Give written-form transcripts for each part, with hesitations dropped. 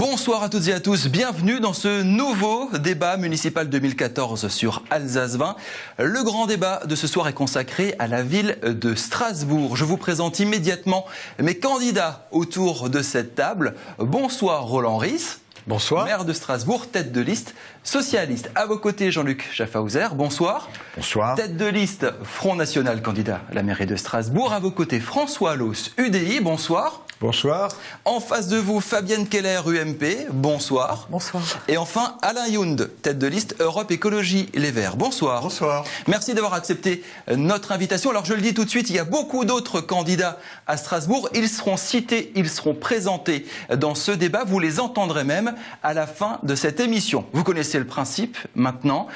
Bonsoir à toutes et à tous, bienvenue dans ce nouveau débat municipal 2014 sur Alsace 20. Le grand débat de ce soir est consacré à la ville de Strasbourg. Je vous présente immédiatement mes candidats autour de cette table. Bonsoir Roland Ries. Bonsoir. Maire de Strasbourg, tête de liste socialiste. À vos côtés, Jean-Luc Schaffhauser. Bonsoir. Bonsoir. Tête de liste Front National, candidat à la mairie de Strasbourg. À vos côtés, François Allos, UDI. Bonsoir. Bonsoir. En face de vous, Fabienne Keller, UMP. Bonsoir. Bonsoir. Et enfin, Alain Yound, tête de liste Europe Écologie Les Verts. Bonsoir. Bonsoir. Merci d'avoir accepté notre invitation. Alors je le dis tout de suite, il y a beaucoup d'autres candidats à Strasbourg. Ils seront cités, ils seront présentés dans ce débat. Vous les entendrez même à la fin de cette émission. Vous connaissez le principe maintenant.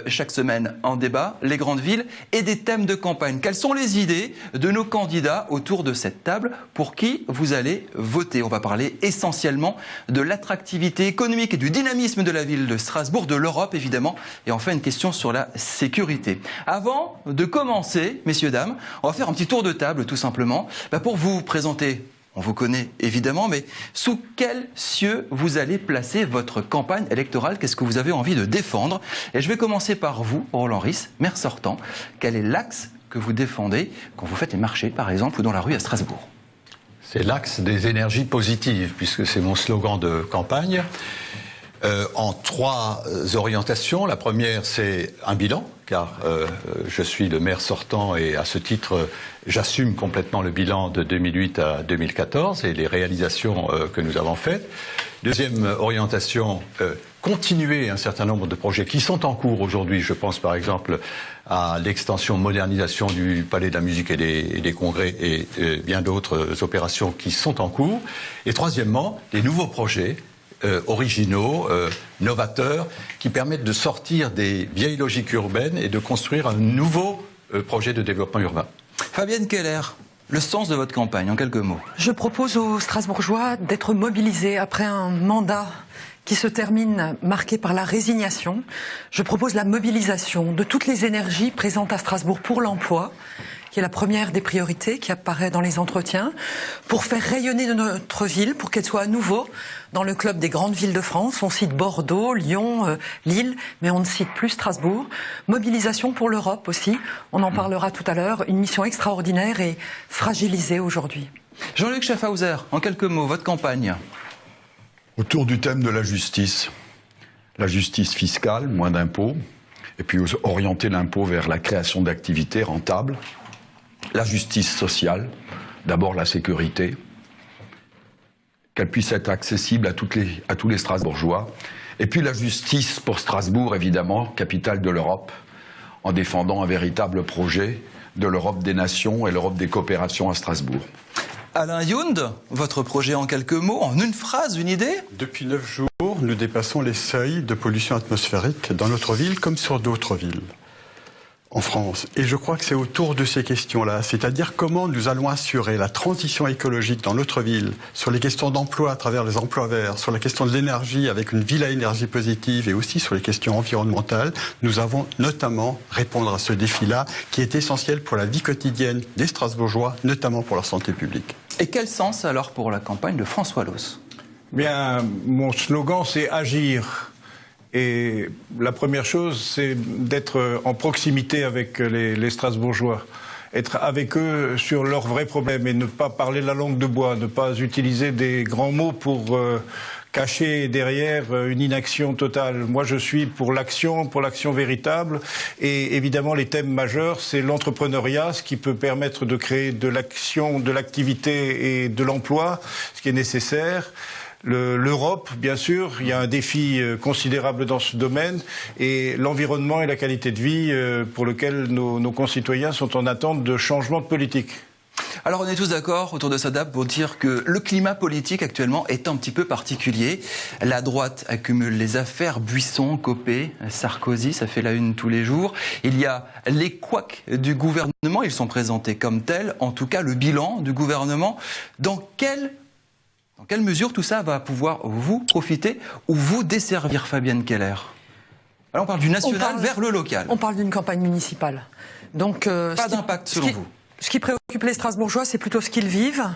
Chaque semaine, en débat, les grandes villes et des thèmes de campagne. Quelles sont les idées de nos candidats autour de cette table? Pour qui vous allez voter? On va parler essentiellement de l'attractivité économique et du dynamisme de la ville de Strasbourg, de l'Europe évidemment, et enfin une question sur la sécurité. Avant de commencer, messieurs, dames, on va faire un petit tour de table tout simplement pour vous présenter. On vous connaît évidemment, mais sous quels cieux vous allez placer votre campagne électorale? Qu'est-ce que vous avez envie de défendre? Et je vais commencer par vous, Roland Ries, maire sortant. Quel est l'axe que vous défendez quand vous faites les marchés, par exemple, ou dans la rue à Strasbourg? C'est l'axe des énergies positives, puisque c'est mon slogan de campagne. En trois orientations. La première, c'est un bilan, car je suis le maire sortant et à ce titre, j'assume complètement le bilan de 2008 à 2014 et les réalisations que nous avons faites. Deuxième orientation, continuer un certain nombre de projets qui sont en cours aujourd'hui. Je pense par exemple à l'extension, modernisation du Palais de la Musique et des Congrès et bien d'autres opérations qui sont en cours. Et troisièmement, des nouveaux projets originaux, novateurs, qui permettent de sortir des vieilles logiques urbaines et de construire un nouveau projet de développement urbain. Fabienne Keller, le sens de votre campagne, en quelques mots. Je propose aux Strasbourgeois d'être mobilisés après un mandat qui se termine marqué par la résignation. Je propose la mobilisation de toutes les énergies présentes à Strasbourg pour l'emploi, qui est la première des priorités qui apparaît dans les entretiens, pour faire rayonner notre ville, pour qu'elle soit à nouveau dans le club des grandes villes de France. On cite Bordeaux, Lyon, Lille, mais on ne cite plus Strasbourg. Mobilisation pour l'Europe aussi, on en parlera tout à l'heure, une mission extraordinaire et fragilisée aujourd'hui. Jean-Luc Schaffhauser, en quelques mots, votre campagne. Autour du thème de la justice fiscale, moins d'impôts, et puis orienter l'impôt vers la création d'activités rentables. La justice sociale, d'abord la sécurité, qu'elle puisse être accessible à tous les Strasbourgeois. Et puis la justice pour Strasbourg, évidemment, capitale de l'Europe, en défendant un véritable projet de l'Europe des nations et l'Europe des coopérations à Strasbourg. Alain Yound, votre projet en quelques mots, en une phrase, une idée? Depuis 9 jours, nous dépassons les seuils de pollution atmosphérique dans notre ville comme sur d'autres villes en France. Et je crois que c'est autour de ces questions-là, c'est-à-dire comment nous allons assurer la transition écologique dans notre ville, sur les questions d'emploi à travers les emplois verts, sur la question de l'énergie avec une ville à énergie positive et aussi sur les questions environnementales. Nous avons notamment répondre à ce défi-là qui est essentiel pour la vie quotidienne des Strasbourgeois, notamment pour leur santé publique. Et quel sens alors pour la campagne de François Allos? Bien, mon slogan c'est agir. Et la première chose, c'est d'être en proximité avec les Strasbourgeois, être avec eux sur leurs vrais problèmes et ne pas parler la langue de bois, ne pas utiliser des grands mots pour cacher derrière une inaction totale. Moi, je suis pour l'action véritable. Et évidemment, les thèmes majeurs, c'est l'entrepreneuriat, ce qui peut permettre de créer de l'action, de l'activité et de l'emploi, ce qui est nécessaire. L'Europe, bien sûr, il y a un défi considérable dans ce domaine et l'environnement et la qualité de vie pour lequel nos concitoyens sont en attente de changements de politique. Alors on est tous d'accord autour de cette table pour dire que le climat politique actuellement est un petit peu particulier. La droite accumule les affaires, Buisson, Copé, Sarkozy, ça fait la une tous les jours. Il y a les couacs du gouvernement, ils sont présentés comme tels, en tout cas le bilan du gouvernement. Dans quelle mesure tout ça va pouvoir vous profiter ou vous desservir, Fabienne Keller? Alors on parle du national vers le local. On parle d'une campagne municipale. Donc, pas d'impact selon vous? Ce qui préoccupe les Strasbourgeois, c'est plutôt ce qu'ils vivent,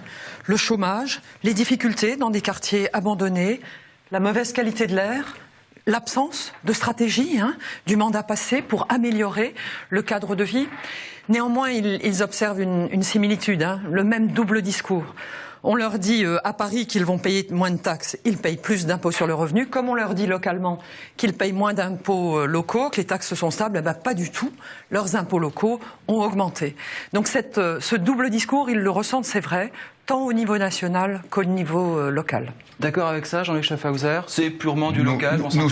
le chômage, les difficultés dans des quartiers abandonnés, La mauvaise qualité de l'air, l'absence de stratégie du mandat passé pour améliorer le cadre de vie. Néanmoins, ils observent une similitude, le même double discours. On leur dit à Paris qu'ils vont payer moins de taxes, ils payent plus d'impôts sur le revenu. Comme on leur dit localement qu'ils payent moins d'impôts locaux, que les taxes sont stables, pas du tout. Leurs impôts locaux ont augmenté. Donc ce double discours, ils le ressentent, c'est vrai, tant au niveau national qu'au niveau local. D'accord avec ça, Jean-Luc Schaffhauser? C'est purement du local? Nous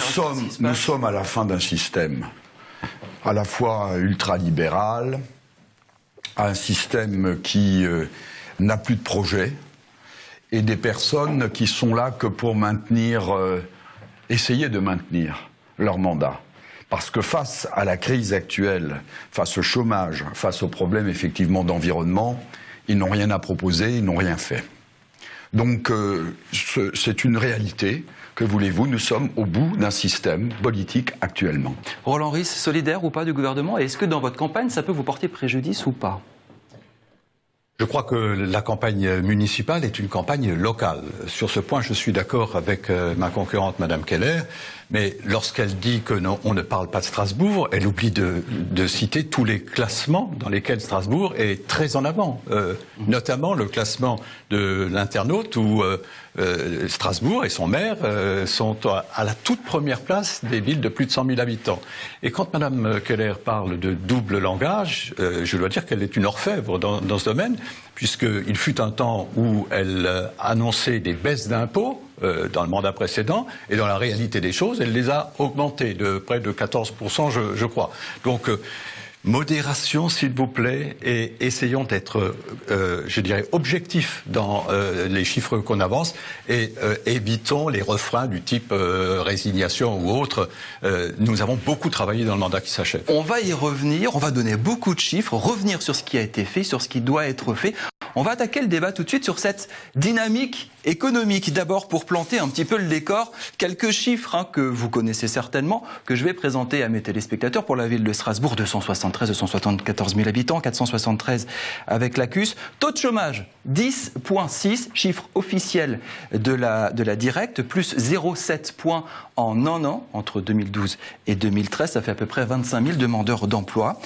sommes à la fin d'un système à la fois ultralibéral, un système qui n'a plus de projet, et des personnes qui sont là que pour essayer de maintenir leur mandat. Parce que face à la crise actuelle, face au chômage, face aux problèmes effectivement d'environnement, ils n'ont rien à proposer, ils n'ont rien fait. Donc c'est une réalité. Que voulez-vous? Nous sommes au bout d'un système politique actuellement. Roland Ries, solidaire ou pas du gouvernement? Et est-ce que dans votre campagne, ça peut vous porter préjudice ou pas? Je crois que la campagne municipale est une campagne locale. Sur ce point, je suis d'accord avec ma concurrente, Madame Keller, mais lorsqu'elle dit que non, on ne parle pas de Strasbourg, elle oublie de citer tous les classements dans lesquels Strasbourg est très en avant, notamment le classement de l'internaute où Strasbourg et son maire sont à la toute première place des villes de plus de 100 000 habitants. Et quand Madame Keller parle de double langage, je dois dire qu'elle est une orfèvre dans ce domaine, puisqu'il fut un temps où elle annonçait des baisses d'impôts dans le mandat précédent, et dans la réalité des choses, elle les a augmentés de près de 14%, je crois. Donc, modération, s'il vous plaît, et essayons d'être, je dirais, objectifs dans les chiffres qu'on avance, et évitons les refrains du type résignation ou autre. Nous avons beaucoup travaillé dans le mandat qui s'achève. On va y revenir, on va donner beaucoup de chiffres, revenir sur ce qui a été fait, sur ce qui doit être fait. On va attaquer le débat tout de suite sur cette dynamique économique. D'abord, pour planter un petit peu le décor, quelques chiffres que vous connaissez certainement, que je vais présenter à mes téléspectateurs pour la ville de Strasbourg. 274 000 habitants, 473 avec l'ACUS. Taux de chômage, 10,6, chiffre officiel de la directe, plus 0,7 points en un an, entre 2012 et 2013. Ça fait à peu près 25 000 demandeurs d'emploi.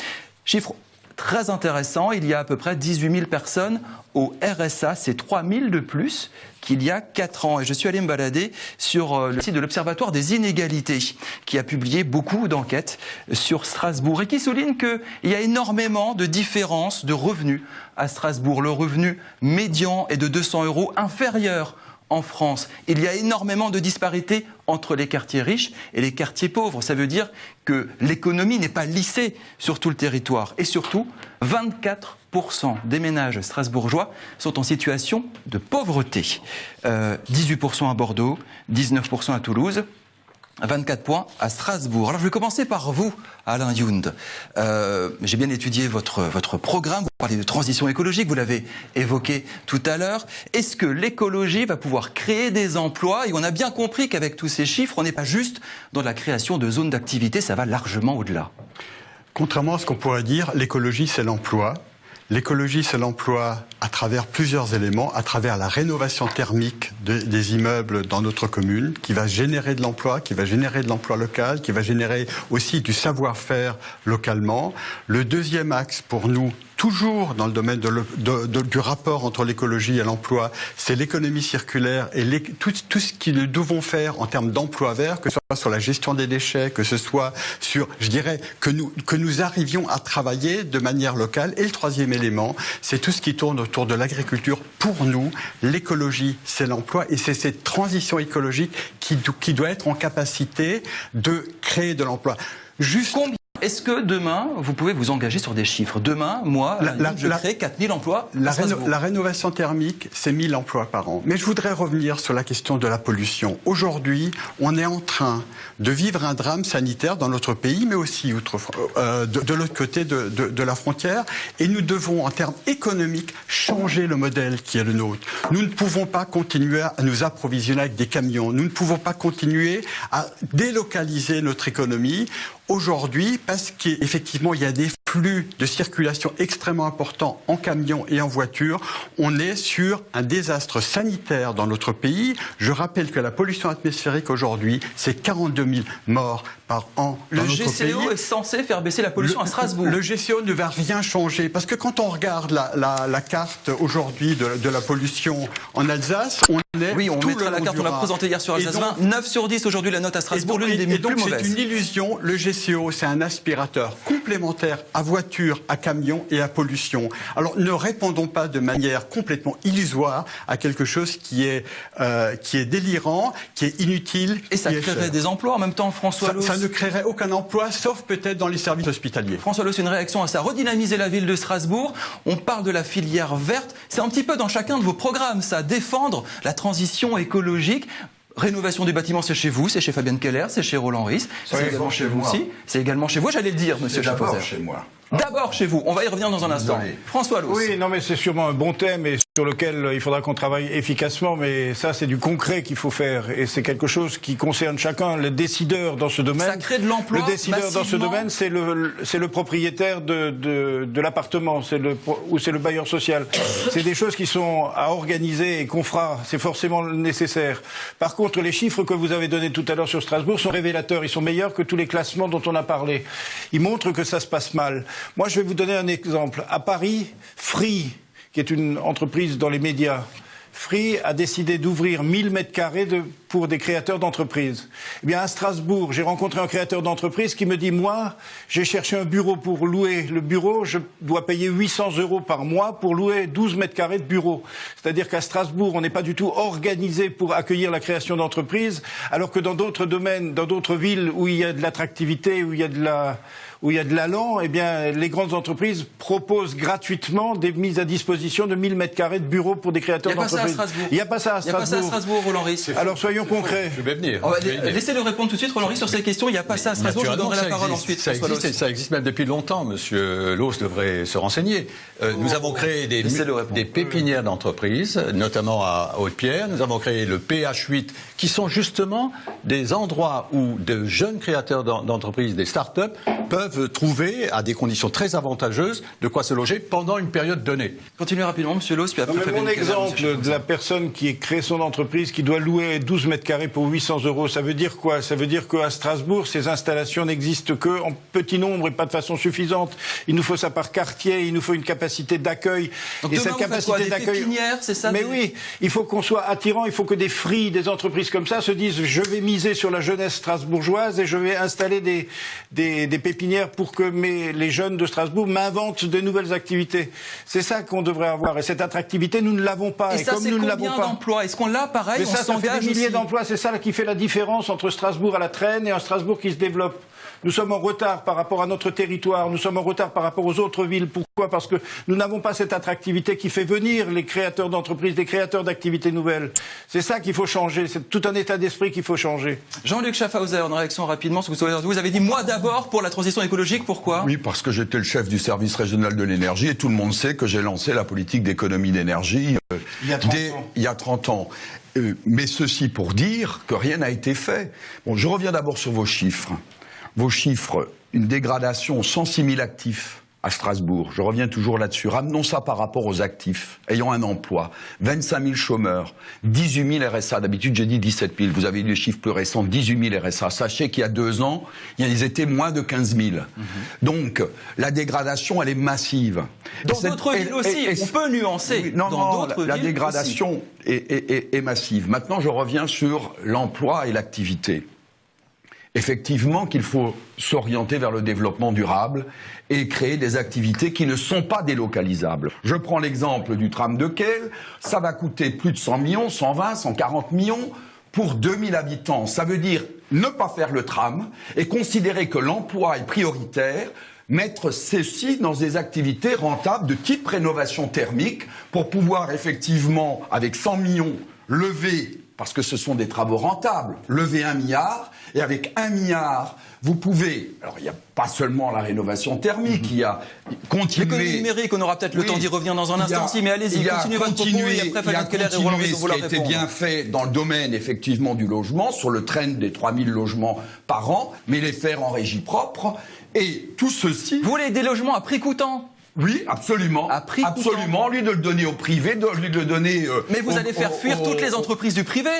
Chiffre très intéressant, il y a à peu près 18 000 personnes au RSA, c'est 3 000 de plus qu'il y a 4 ans. Et je suis allé me balader sur le site de l'Observatoire des inégalités, qui a publié beaucoup d'enquêtes sur Strasbourg et qui souligne qu'il y a énormément de différences de revenus à Strasbourg. Le revenu médian est de 200 € inférieur en France. Il y a énormément de disparités entre les quartiers riches et les quartiers pauvres. Ça veut dire que l'économie n'est pas lissée sur tout le territoire. Et surtout, 24% des ménages strasbourgeois sont en situation de pauvreté. 18% à Bordeaux, 19% à Toulouse, 24 points à Strasbourg. Alors je vais commencer par vous, Alain Yound. J'ai bien étudié votre programme, vous parlez de transition écologique, vous l'avez évoqué tout à l'heure. Est-ce que l'écologie va pouvoir créer des emplois? Et on a bien compris qu'avec tous ces chiffres, on n'est pas juste dans la création de zones d'activité, ça va largement au-delà. Contrairement à ce qu'on pourrait dire, l'écologie c'est l'emploi. L'écologie, c'est l'emploi à travers plusieurs éléments, à travers la rénovation thermique des immeubles dans notre commune, qui va générer de l'emploi, qui va générer de l'emploi local, qui va générer aussi du savoir-faire localement. Le deuxième axe pour nous, toujours dans le domaine du rapport entre l'écologie et l'emploi, c'est l'économie circulaire et tout ce que nous devons faire en termes d'emploi vert, que ce soit sur la gestion des déchets, que ce soit sur, je dirais, que nous arrivions à travailler de manière locale. Et le troisième élément, c'est tout ce qui tourne autour de l'agriculture. Pour nous, l'écologie, c'est l'emploi et c'est cette transition écologique qui doit être en capacité de créer de l'emploi. Est-ce que demain, vous pouvez vous engager sur des chiffres? Demain, moi, je crée 4 000 emplois à Strasbourg. La rénovation thermique, c'est 1 000 emplois par an. Mais je voudrais revenir sur la question de la pollution. Aujourd'hui, on est en train de vivre un drame sanitaire dans notre pays, mais aussi de l'autre côté de la frontière. Et nous devons, en termes économiques, changer le modèle qui est le nôtre. Nous ne pouvons pas continuer à nous approvisionner avec des camions. Nous ne pouvons pas continuer à délocaliser notre économie. Aujourd'hui, parce qu'effectivement, il y a des flux de circulation extrêmement important en camion et en voiture, on est sur un désastre sanitaire dans notre pays. Je rappelle que la pollution atmosphérique aujourd'hui, c'est 42 000 morts par an dans notre pays. Le GCO est censé faire baisser la pollution à Strasbourg. Le GCO ne va rien changer, parce que quand on regarde la carte aujourd'hui de la pollution en Alsace, on est oui, on tout mettra la carte, on l'a présentée hier sur Alsace 20, 9 sur 10 aujourd'hui la note à Strasbourg, l'une des plus mauvaises. C'est une illusion, le GCO c'est un aspirateur complémentaire à voiture, à camion et à pollution. Alors ne répondons pas de manière complètement illusoire à quelque chose qui est délirant, qui est inutile. Et ça créerait des emplois en même temps, François Loos. Ça ne créerait aucun emploi, sauf peut-être dans les services hospitaliers. François Loos, une réaction à ça. Redynamiser la ville de Strasbourg. On parle de la filière verte. C'est un petit peu dans chacun de vos programmes, ça. Défendre la transition écologique. Rénovation des bâtiments, c'est chez vous, c'est chez Fabienne Keller, c'est chez Roland Ries. C'est également chez vous aussi. C'est également chez vous, j'allais le dire, monsieur Schaffhauser. D'abord chez moi. D'abord chez vous. On va y revenir dans un instant. François Loos. Oui, non, mais c'est sûrement un bon thème et sur lequel il faudra qu'on travaille efficacement, mais ça, c'est du concret qu'il faut faire et c'est quelque chose qui concerne chacun. Le décideur dans ce domaine. Ça crée de l'emploi. Le décideur dans ce domaine, c'est le propriétaire de l'appartement, ou c'est le bailleur social. C'est des choses qui sont à organiser et qu'on fera. C'est forcément nécessaire. Par contre, les chiffres que vous avez donnés tout à l'heure sur Strasbourg sont révélateurs. Ils sont meilleurs que tous les classements dont on a parlé. Ils montrent que ça se passe mal. Moi, je vais vous donner un exemple. À Paris, Free, qui est une entreprise dans les médias, Free a décidé d'ouvrir 1000 mètres carrés pour des créateurs d'entreprises. Eh bien, à Strasbourg, j'ai rencontré un créateur d'entreprise qui me dit, moi, j'ai cherché un bureau pour louer le bureau, je dois payer 800 € par mois pour louer 12 mètres carrés de bureau. C'est-à-dire qu'à Strasbourg, on n'est pas du tout organisé pour accueillir la création d'entreprises, alors que dans d'autres domaines, dans d'autres villes où il y a de l'attractivité, où il y a de l'allant, eh bien, les grandes entreprises proposent gratuitement des mises à disposition de 1000 mètres carrés de bureaux pour des créateurs d'entreprises. Il n'y a pas ça à Strasbourg. Il n'y a pas ça à Strasbourg, Roland Ries. Alors soyons concrets. Je vais venir. Laissez-le répondre tout de suite, Roland Ries, sur ces questions. Il n'y a pas ça à Strasbourg. Je vous donnerai la parole ensuite. Ça existe, et ça existe même depuis longtemps. Monsieur Loos devrait se renseigner. Nous avons créé des pépinières d'entreprises, notamment à Haute-Pierre. Nous avons créé le PH8, qui sont justement des endroits où de jeunes créateurs d'entreprises, des start-up, peuvent trouver, à des conditions très avantageuses, de quoi se loger pendant une période donnée. Continuez rapidement, monsieur Loos, puis après... Mon exemple de la personne qui crée son entreprise, qui doit louer 12 mètres carrés pour 800 €, ça veut dire quoi? Ça veut dire qu'à Strasbourg, ces installations n'existent qu'en petit nombre et pas de façon suffisante. Il nous faut ça par quartier, il nous faut une capacité d'accueil. Donc et cette capacité d'accueil, c'est ça? Mais oui, il faut qu'on soit attirant, il faut que des Free, des entreprises comme ça se disent, je vais miser sur la jeunesse strasbourgeoise et je vais installer des pépinières pour que les jeunes de Strasbourg m'inventent de nouvelles activités. C'est ça qu'on devrait avoir. Et cette attractivité, nous ne l'avons pas. Et ça, comme nous ne l'avons pas. Combien d'emplois? Est-ce qu'on l'a pareil? Mais ça fait des milliers d'emplois. C'est ça qui fait la différence entre Strasbourg à la traîne et un Strasbourg qui se développe. Nous sommes en retard par rapport à notre territoire, nous sommes en retard par rapport aux autres villes. Pourquoi? Parce que nous n'avons pas cette attractivité qui fait venir les créateurs d'entreprises, les créateurs d'activités nouvelles. C'est ça qu'il faut changer, c'est tout un état d'esprit qu'il faut changer. Jean-Luc Schaffhauser, en réaction rapidement, vous avez dit moi d'abord pour la transition écologique, pourquoi? Oui, parce que j'étais le chef du service régional de l'énergie et tout le monde sait que j'ai lancé la politique d'économie d'énergie il y a 30 ans. Mais ceci pour dire que rien n'a été fait. Bon, je reviens d'abord sur vos chiffres. Vos chiffres, une dégradation, 106 000 actifs à Strasbourg. Je reviens toujours là-dessus. Ramenons ça par rapport aux actifs ayant un emploi. 25 000 chômeurs, 18 000 RSA. D'habitude, j'ai dit 17 000. Vous avez eu les chiffres plus récents, 18 000 RSA. Sachez qu'il y a 2 ans, ils étaient moins de 15 000. Donc, la dégradation, elle est massive. Dans d'autres villes aussi, on peut nuancer. Oui, non, la dégradation est massive. Maintenant, je reviens sur l'emploi et l'activité. Effectivement qu'il faut s'orienter vers le développement durable et créer des activités qui ne sont pas délocalisables. Je prends l'exemple du tram de Kehl, ça va coûter plus de 100 millions, 120, 140 millions pour 2000 habitants. Ça veut dire ne pas faire le tram et considérer que l'emploi est prioritaire, mettre ceci dans des activités rentables de type rénovation thermique pour pouvoir effectivement, avec 100 millions, lever parce que ce sont des travaux rentables. Levez 1 milliard, et avec 1 milliard, vous pouvez... Alors, il n'y a pas seulement la rénovation thermique, il y a continuer... L'économie numérique, on aura peut-être le temps d'y revenir dans un instant, mais allez-y, continuez votre propos, et après Fabien Keller et Roland Rizzo vont leur répondre. Ce qui a été bien fait dans le domaine, effectivement, du logement, sur le trend des 3000 logements par an, mais les faire en régie propre, et tout ceci... Vous voulez des logements à prix coûtant? Oui, absolument. À prix absolument, lui de le donner au privé, de lui de le donner... mais vous allez faire fuir toutes les entreprises du privé.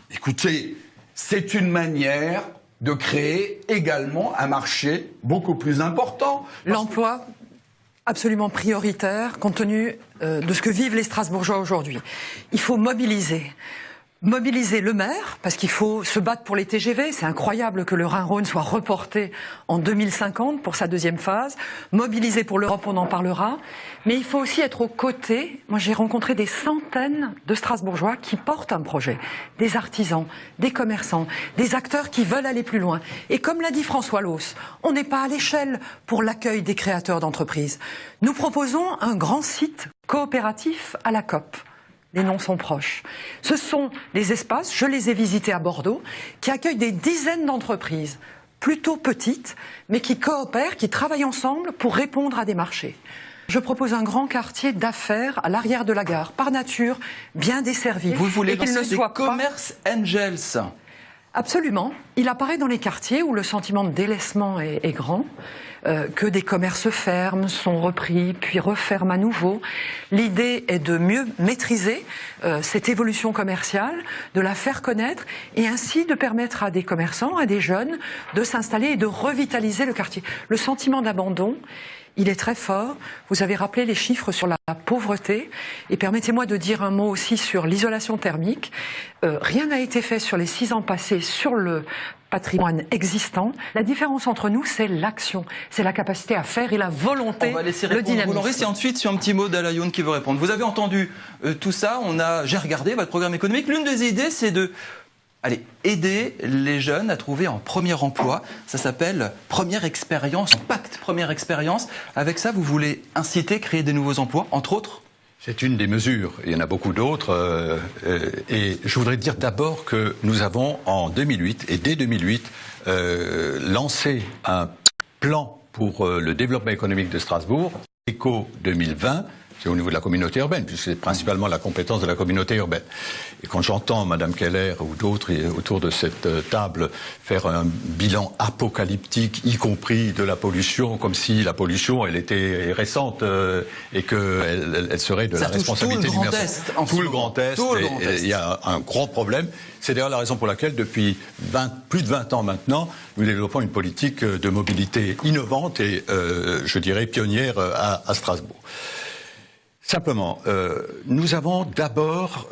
Écoutez, c'est une manière de créer également un marché beaucoup plus important. L'emploi, absolument prioritaire, compte tenu de ce que vivent les Strasbourgeois aujourd'hui. Il faut mobiliser le maire, parce qu'il faut se battre pour les TGV. C'est incroyable que le Rhin-Rhône soit reporté en 2050 pour sa deuxième phase. Mobiliser pour l'Europe, on en parlera. Mais il faut aussi être aux côtés. Moi, j'ai rencontré des centaines de Strasbourgeois qui portent un projet. Des artisans, des commerçants, des acteurs qui veulent aller plus loin. Et comme l'a dit François Loos, on n'est pas à l'échelle pour l'accueil des créateurs d'entreprises. Nous proposons un grand site coopératif à la COP. Les noms sont proches. Ce sont des espaces, je les ai visités à Bordeaux, qui accueillent des dizaines d'entreprises, plutôt petites, mais qui coopèrent, qui travaillent ensemble pour répondre à des marchés. Je propose un grand quartier d'affaires à l'arrière de la gare, par nature, bien desservi. Vous voulez lancer des commerce angels? Absolument. Il apparaît dans les quartiers où le sentiment de délaissement est grand, que des commerces ferment, sont repris, puis referment à nouveau. L'idée est de mieux maîtriser cette évolution commerciale, de la faire connaître et ainsi de permettre à des commerçants, à des jeunes, de s'installer et de revitaliser le quartier. Le sentiment d'abandon, il est très fort. Vous avez rappelé les chiffres sur la pauvreté. Et permettez-moi de dire un mot aussi sur l'isolation thermique. Rien n'a été fait sur les 6 ans passés sur le patrimoine existant. La différence entre nous, c'est l'action. C'est la capacité à faire et la volonté, on va laisser répondre le dynamisme. Et ensuite, sur un petit mot d'Alayoun qui veut répondre. Vous avez entendu tout ça. J'ai regardé votre programme économique. L'une des idées, c'est de... Allez, aider les jeunes à trouver un premier emploi. Ça s'appelle Première Expérience, Pacte Première Expérience. Avec ça, vous voulez inciter, créer des nouveaux emplois, entre autres? C'est une des mesures. Il y en a beaucoup d'autres. Et je voudrais dire d'abord que nous avons, en 2008, et dès 2008, lancé un plan pour le développement économique de Strasbourg, ECO 2020, c'est au niveau de la communauté urbaine, puisque c'est principalement la compétence de la communauté urbaine. Et quand j'entends Madame Keller ou d'autres autour de cette table faire un bilan apocalyptique, y compris de la pollution, comme si la pollution, elle était récente et qu'elle serait de la responsabilité du maire. Tout le Grand Est. Il y a un grand problème. C'est d'ailleurs la raison pour laquelle, depuis plus de 20 ans maintenant, nous développons une politique de mobilité innovante et, je dirais, pionnière à Strasbourg. Simplement, nous avons d'abord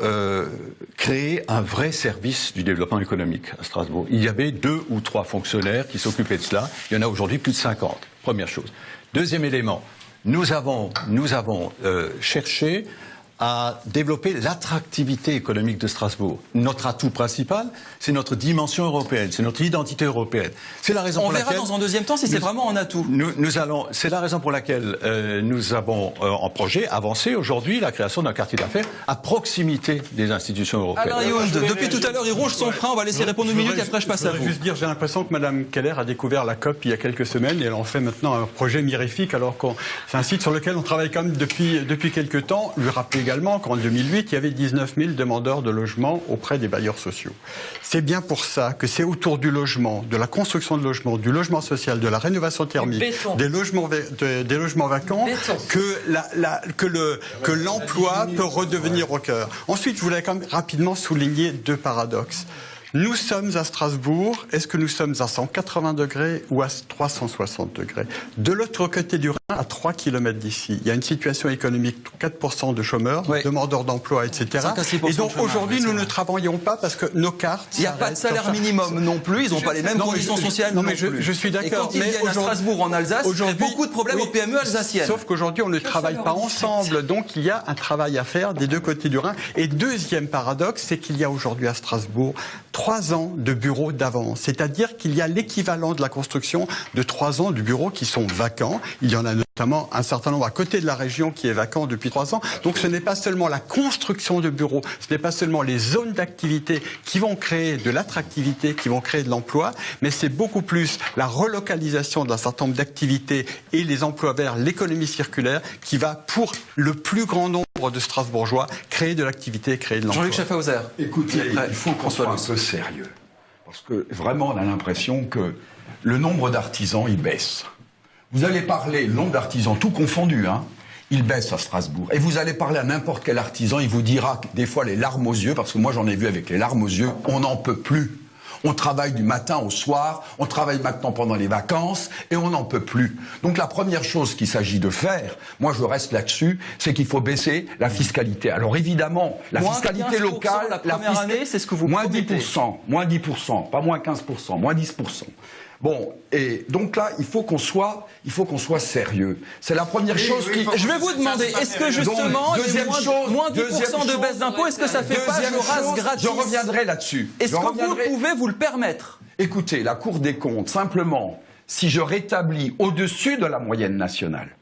créé un vrai service du développement économique à Strasbourg. Il y avait 2 ou 3 fonctionnaires qui s'occupaient de cela. Il y en a aujourd'hui plus de 50. Première chose. Deuxième élément, nous avons cherché à développer l'attractivité économique de Strasbourg. Notre atout principal, c'est notre dimension européenne, c'est notre identité européenne. C'est la raison pour laquelle... On verra dans un deuxième temps si c'est vraiment un atout. C'est la raison pour laquelle nous avons en projet avancé aujourd'hui la création d'un quartier d'affaires à proximité des institutions européennes. Alors Yound, depuis tout à l'heure, il ronge son frein, on va laisser répondre une minute et après je passe à vous. Je veux juste dire, j'ai l'impression que Mme Keller a découvert la COP il y a quelques semaines et elle en fait maintenant un projet mirifique alors que c'est un site sur lequel on travaille quand même depuis quelques temps. Lui rappeler également qu'en 2008, il y avait 19 000 demandeurs de logement auprès des bailleurs sociaux. C'est bien pour ça que c'est autour du logement, de la construction de logements, du logement social, de la rénovation thermique, des logements vacants, que l'emploi peut redevenir au cœur. Ensuite, je voulais quand même rapidement souligner 2 paradoxes. Nous sommes à Strasbourg, est-ce que nous sommes à 180 degrés ou à 360 degrés? De l'autre côté du Rhin, à 3 km d'ici, il y a une situation économique, 4% de chômeurs, demandeurs d'emploi, etc. Et donc aujourd'hui, nous ne travaillons pas parce que nos cartes... Il n'y a pas de salaire minimum non plus, ils n'ont pas les mêmes conditions sociales non plus. Je suis d'accord. Et quand ils viennent à Strasbourg, en Alsace, il y a beaucoup de problèmes aux PME alsaciennes. Sauf qu'aujourd'hui, on ne travaille pas ensemble, donc il y a un travail à faire des 2 côtés du Rhin. Et deuxième paradoxe, c'est qu'il y a aujourd'hui à Strasbourg 3 ans de bureaux d'avance. C'est-à-dire qu'il y a l'équivalent de la construction de 3 ans de bureaux qui sont vacants. Il y en a notamment un certain nombre à côté de la région qui est vacant depuis 3 ans. Donc ce n'est pas seulement la construction de bureaux, ce n'est pas seulement les zones d'activité qui vont créer de l'attractivité, qui vont créer de l'emploi, mais c'est beaucoup plus la relocalisation d'un certain nombre d'activités et les emplois vers l'économie circulaire qui va, pour le plus grand nombre de Strasbourgeois, créer de l'activité, créer de l'emploi. Jean-Luc Schaffhauser. Écoutez, il faut qu'on soit un peu sérieux. Parce que vraiment, on a l'impression que le nombre d'artisans, il baisse. Vous allez parler, le nombre d'artisans, tout confondu, hein, il baisse à Strasbourg. Et vous allez parler à n'importe quel artisan, il vous dira des fois les larmes aux yeux, parce que moi j'en ai vu avec les larmes aux yeux, on n'en peut plus. On travaille du matin au soir, on travaille maintenant pendant les vacances et on n'en peut plus. Donc la première chose qu'il s'agit de faire, moi je reste là-dessus, c'est qu'il faut baisser la fiscalité. Alors évidemment, la fiscalité locale, la première année, c'est ce que vous promettez. moins 10%, pas moins 15%, moins 10%. Bon, et donc là, il faut qu'on soit sérieux. C'est la première chose qui... Je vais vous demander, est-ce que justement, moins 10% de baisse d'impôts, est-ce que ça fait pas Joras gratis? Je reviendrai là-dessus. Est-ce que vous pouvez vous le permettre? Écoutez, la Cour des comptes, simplement, si je rétablis au-dessus de la moyenne nationale,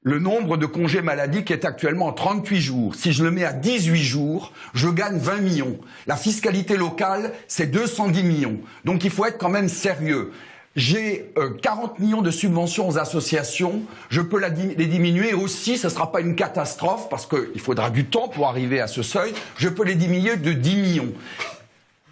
le nombre de congés maladie qui est actuellement en 38 jours, si je le mets à 18 jours, je gagne 20 millions. La fiscalité locale, c'est 210 millions. Donc il faut être quand même sérieux. J'ai 40 millions de subventions aux associations, je peux les diminuer aussi, ce ne sera pas une catastrophe parce qu'il faudra du temps pour arriver à ce seuil, je peux les diminuer de 10 millions.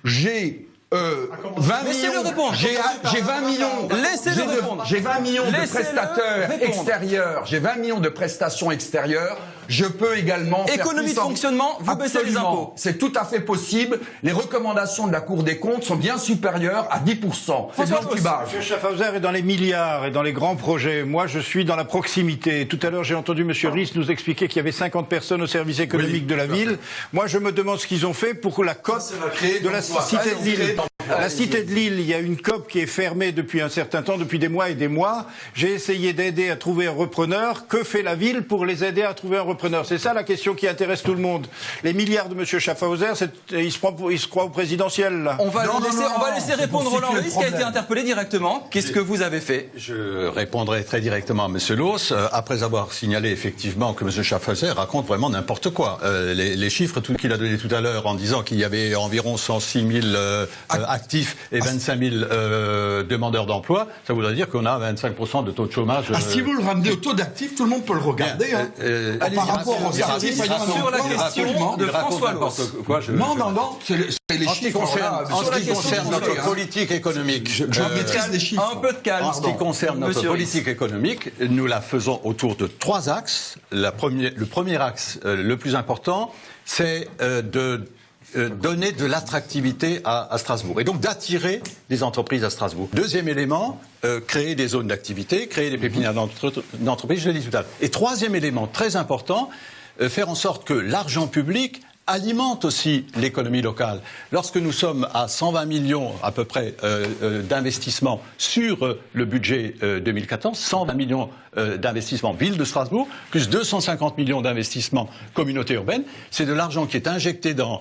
J'ai 20 millions. J'ai 20 millions. Laissez-le répondre. J'ai 20 millions de prestataires extérieurs. J'ai 20 millions de prestations extérieures. Je peux également faire économie de fonctionnement, vous baissez les impôts. C'est tout à fait possible. Les recommandations de la Cour des comptes sont bien supérieures à 10%. C'est bien plus bas. M. Schaffhauser est dans les milliards et dans les grands projets. Moi, je suis dans la proximité. Tout à l'heure, j'ai entendu M. Ries nous expliquer qu'il y avait 50 personnes au service économique de la ville. Moi, je me demande ce qu'ils ont fait pour la COP de la cité de Lille. La cité de Lille, il y a une COP qui est fermée depuis un certain temps, depuis des mois et des mois. J'ai essayé d'aider à trouver un repreneur. Que fait la ville pour les aider à trouver un repreneur? C'est ça la question qui intéresse tout le monde. Les milliards de M. Schaffhauser, il se croit au présidentiel, là. On va laisser répondre Roland Ries qui a été interpellé directement. Qu'est-ce que vous avez fait? Je répondrai très directement à M. Loos, après avoir signalé effectivement que M. Schaffhauser raconte vraiment n'importe quoi. Les chiffres qu'il a donnés tout à l'heure en disant qu'il y avait environ 106 000 actifs et 25 000 demandeurs d'emploi, ça voudrait dire qu'on a 25% de taux de chômage. Si vous le ramenez au taux d'actifs, tout le monde peut le regarder. Par rapport aux actifs, sur la question de François Loos. Non, c'est les chiffres. En ce qui concerne notre politique économique, je maîtrise les chiffres. Un peu de calme. En ce qui concerne notre politique économique, nous la faisons autour de 3 axes. Le premier axe, le plus important, c'est de donner de l'attractivité à Strasbourg et donc d'attirer des entreprises à Strasbourg. Deuxième élément, créer des zones d'activité, créer des pépinières d'entreprises, je l'ai dit tout à l'heure. Et troisième élément très important, faire en sorte que l'argent public alimente aussi l'économie locale. Lorsque nous sommes à 120 millions à peu près d'investissements sur le budget 2014, 120 millions d'investissements ville de Strasbourg, plus 250 millions d'investissements communauté urbaine, c'est de l'argent qui est injecté dans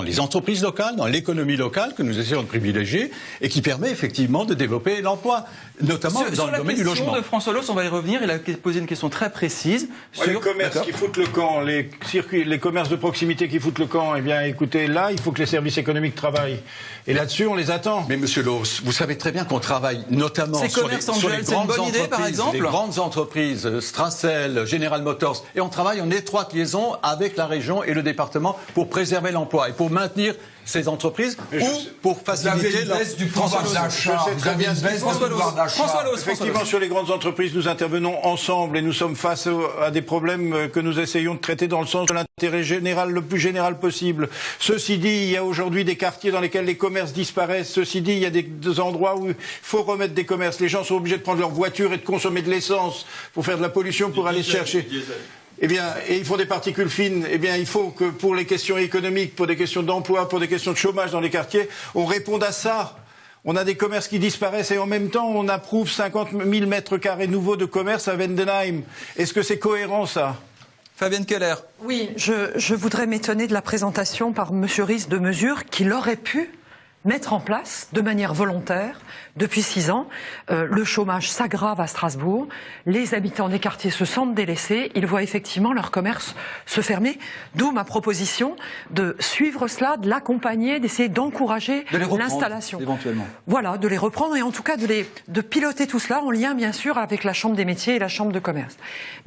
les entreprises locales, dans l'économie locale que nous essayons de privilégier et qui permet effectivement de développer l'emploi, notamment dans le domaine du logement. Sur la question de François Loos, on va y revenir. Il a posé une question très précise. Les commerces qui foutent le camp, les commerces de proximité qui foutent le camp, eh bien écoutez, là, il faut que les services économiques travaillent. Et là-dessus, on les attend. Mais Monsieur Loos, vous savez très bien qu'on travaille notamment sur les grandes entreprises, les grandes entreprises, Strassel, General Motors, et on travaille en étroite liaison avec la région et le département pour préserver l'emploi et pour maintenir ces entreprises ou pour faciliter la baisse du pouvoir d'achat. Effectivement, sur les grandes entreprises, nous intervenons ensemble et nous sommes face à des problèmes que nous essayons de traiter dans le sens de l'intérêt général, le plus général possible. Ceci dit, il y a aujourd'hui des quartiers dans lesquels les commerces disparaissent. Ceci dit, il y a des endroits où il faut remettre des commerces. Les gens sont obligés de prendre leur voiture et de consommer de l'essence pour faire de la pollution, pour aller chercher. Eh bien, et ils font des particules fines. Eh bien, il faut que pour les questions économiques, pour des questions d'emploi, pour des questions de chômage dans les quartiers, on réponde à ça. On a des commerces qui disparaissent et en même temps, on approuve 50 000 mètres carrés nouveaux de commerce à Vendenheim. Est-ce que c'est cohérent, ça ? Fabienne Keller. Oui, je voudrais m'étonner de la présentation par M. Ries de mesures qu'il aurait pu mettre en place de manière volontaire depuis 6 ans. Le chômage s'aggrave à Strasbourg, les habitants des quartiers se sentent délaissés, ils voient effectivement leur commerce se fermer, d'où ma proposition de suivre cela, de l'accompagner, d'essayer d'encourager l'installation. Éventuellement. Voilà, de les reprendre et en tout cas de piloter tout cela en lien bien sûr avec la Chambre des métiers et la Chambre de commerce.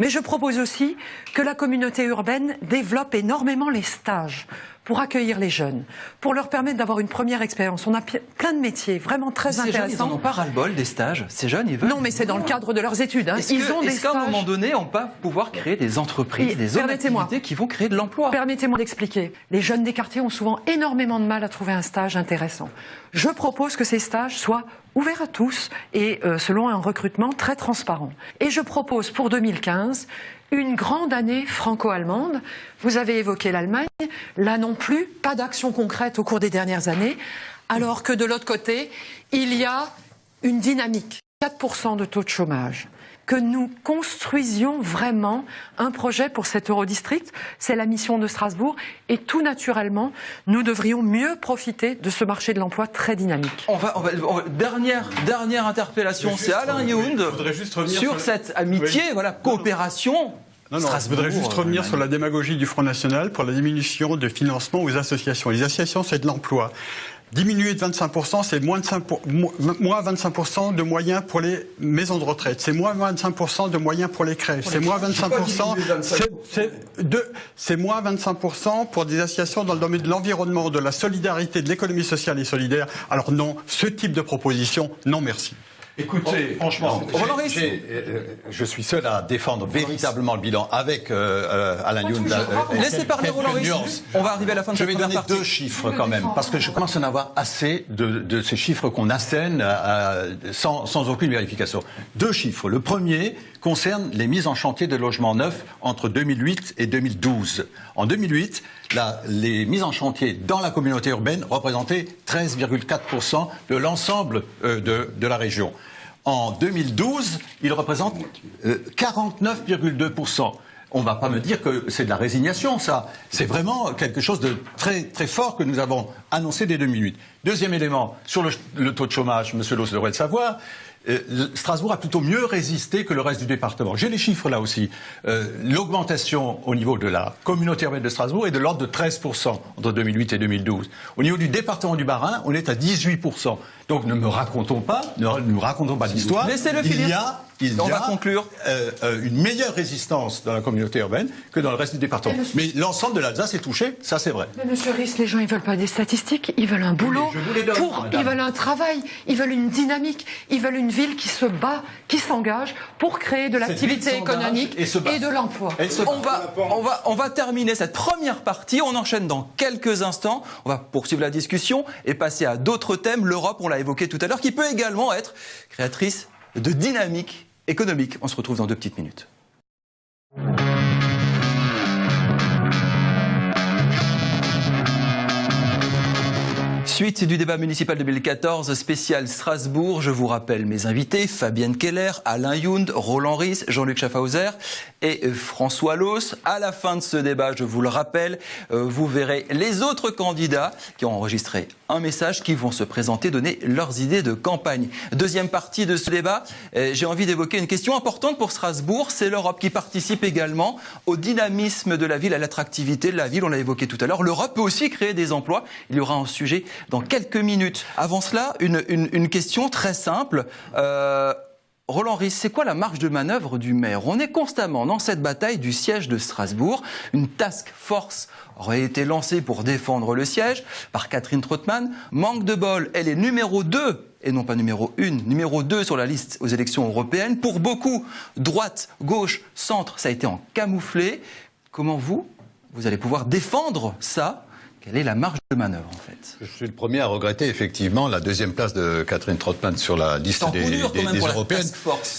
Mais je propose aussi que la communauté urbaine développe énormément les stages pour accueillir les jeunes, pour leur permettre d'avoir une première expérience. On a plein de métiers vraiment très intéressants. Ces jeunes, ils n'en ont pas ras-le-bol des stages. Ces jeunes, ils veulent... Non, mais c'est dans le cadre de leurs études. Hein. Est-ce qu'à un moment donné, on va pouvoir créer des entreprises, des zones d'activité qui vont créer de l'emploi? Permettez-moi d'expliquer. Les jeunes des quartiers ont souvent énormément de mal à trouver un stage intéressant. Je propose que ces stages soient ouverts à tous et selon un recrutement très transparent. Et je propose pour 2015 une grande année franco-allemande. Vous avez évoqué l'Allemagne. Là non plus, pas d'action concrète au cours des dernières années, alors que de l'autre côté, il y a une dynamique. 4% de taux de chômage. Que nous construisions vraiment un projet pour cet Eurodistrict. C'est la mission de Strasbourg. Et tout naturellement, nous devrions mieux profiter de ce marché de l'emploi très dynamique. Dernière interpellation, c'est Alain Yound sur cette amitié, coopération. Non, je voudrais juste revenir sur la démagogie du Front National pour la diminution de financement aux associations. Les associations, c'est de l'emploi. Diminuer de 25%, c'est moins 25% de moyens pour les maisons de retraite. C'est moins 25% de moyens pour les crèches. C'est moins 25%. C'est moins 25% pour des associations dans le domaine de l'environnement, de la solidarité, de l'économie sociale et solidaire. Alors non, ce type de proposition, non merci. Écoutez, franchement, je suis seul à défendre véritablement le bilan avec Alain Yound. Laissez parler Roland Ries. On va arriver à la fin de cette première partie. Je vais donner 2 chiffres quand même, parce que je commence à en avoir assez de ces chiffres qu'on assène sans aucune vérification. 2 chiffres. Le premier concerne les mises en chantier de logements neufs entre 2008 et 2012. En 2008, les mises en chantier dans la communauté urbaine représentaient 13,4% de l'ensemble de la région. En 2012, ils représentent 49,2%. On ne va pas me dire que c'est de la résignation, ça. C'est vraiment quelque chose de très, très fort que nous avons annoncé dès 2008. Deuxième élément, sur le taux de chômage, M. Loos devrait le savoir, Strasbourg a plutôt mieux résisté que le reste du département. J'ai les chiffres là aussi. L'augmentation au niveau de la communauté urbaine de Strasbourg est de l'ordre de 13% entre 2008 et 2012. Au niveau du département du Bas-Rhin, on est à 18%. Donc ne nous racontons pas l'histoire. Laissez-le finir. On va conclure. Une meilleure résistance dans la communauté urbaine que dans le reste du département. Mais l'ensemble de l'Alsace est touché, ça c'est vrai. Mais monsieur Ries, les gens ils veulent pas des statistiques, ils veulent un boulot, ils veulent un travail, ils veulent une dynamique, ils veulent une ville qui se bat, qui s'engage pour créer de l'activité économique et de l'emploi. On va terminer cette première partie, on enchaîne dans quelques instants, on va poursuivre la discussion et passer à d'autres thèmes. L'Europe, on l'a évoqué tout à l'heure, qui peut également être créatrice de dynamique économique. On se retrouve dans 2 petites minutes. Suite du débat municipal 2014 spécial Strasbourg. Je vous rappelle mes invités, Fabienne Keller, Alain Yound, Roland Ries, Jean-Luc Schaffhauser et François Loos. À la fin de ce débat, je vous le rappelle, vous verrez les autres candidats qui ont enregistré un message, qui vont se présenter, donner leurs idées de campagne. Deuxième partie de ce débat, j'ai envie d'évoquer une question importante pour Strasbourg. C'est l'Europe qui participe également au dynamisme de la ville, à l'attractivité de la ville. On l'a évoqué tout à l'heure. L'Europe peut aussi créer des emplois. Il y aura un sujet dans quelques minutes. Avant cela, une question très simple. Roland Ries, c'est quoi la marge de manœuvre du maire? On est constamment dans cette bataille du siège de Strasbourg. Une task force aurait été lancée pour défendre le siège par Catherine Trautmann. Manque de bol, elle est numéro 2 et non pas numéro 1, numéro 2 sur la liste aux élections européennes. Pour beaucoup, droite, gauche, centre, ça a été en camouflé. Comment vous allez pouvoir défendre ça? Quelle est la marge de manœuvre, en fait? Je suis le premier à regretter, effectivement, la 2e place de Catherine Trautmann sur la liste des européennes.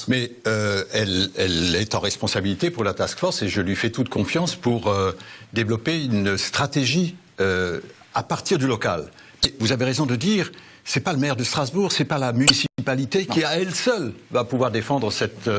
Mais elle est en responsabilité pour la task force et je lui fais toute confiance pour développer une stratégie à partir du local. Et vous avez raison de dire, c'est pas le maire de Strasbourg, c'est pas la municipalité municipalité qui, à elle seule, va pouvoir défendre cette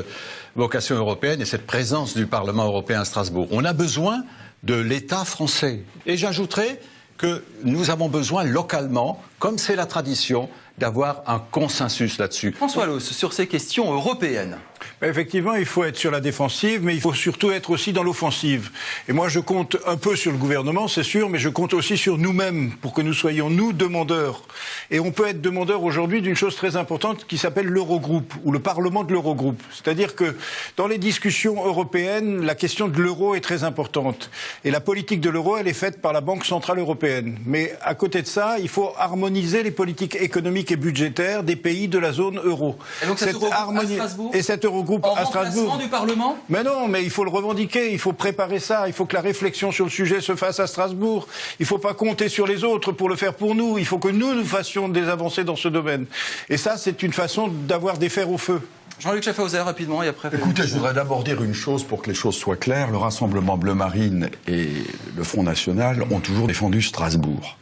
vocation européenne et cette présence du Parlement européen à Strasbourg. On a besoin de l'État français. Et j'ajouterai que nous avons besoin localement, comme c'est la tradition, d'avoir un consensus là-dessus. François Loos, sur ces questions européennes. Effectivement, il faut être sur la défensive, mais il faut surtout être aussi dans l'offensive. Et moi, je compte un peu sur le gouvernement, c'est sûr, mais je compte aussi sur nous-mêmes pour que nous soyons, nous, demandeurs. Et on peut être demandeur aujourd'hui d'une chose très importante qui s'appelle l'Eurogroupe, ou le Parlement de l'Eurogroupe. C'est-à-dire que dans les discussions européennes, la question de l'euro est très importante. Et la politique de l'euro, elle est faite par la Banque Centrale Européenne. Mais à côté de ça, il faut harmoniser les politiques économiques et budgétaires des pays de la zone euro. Et donc cet Eurogroupe à Strasbourg, et cet Eurogroupe à Strasbourg. Du Parlement ? Mais non, mais il faut le revendiquer, il faut préparer ça, il faut que la réflexion sur le sujet se fasse à Strasbourg. Il ne faut pas compter sur les autres pour le faire pour nous, il faut que nous fassions des avancées dans ce domaine. Et ça, c'est une façon d'avoir des fers au feu. Jean-Luc Schaffhauser, rapidement, et après... Écoutez, je voudrais d'abord dire une chose pour que les choses soient claires. Le Rassemblement Bleu Marine et le Front National ont toujours défendu Strasbourg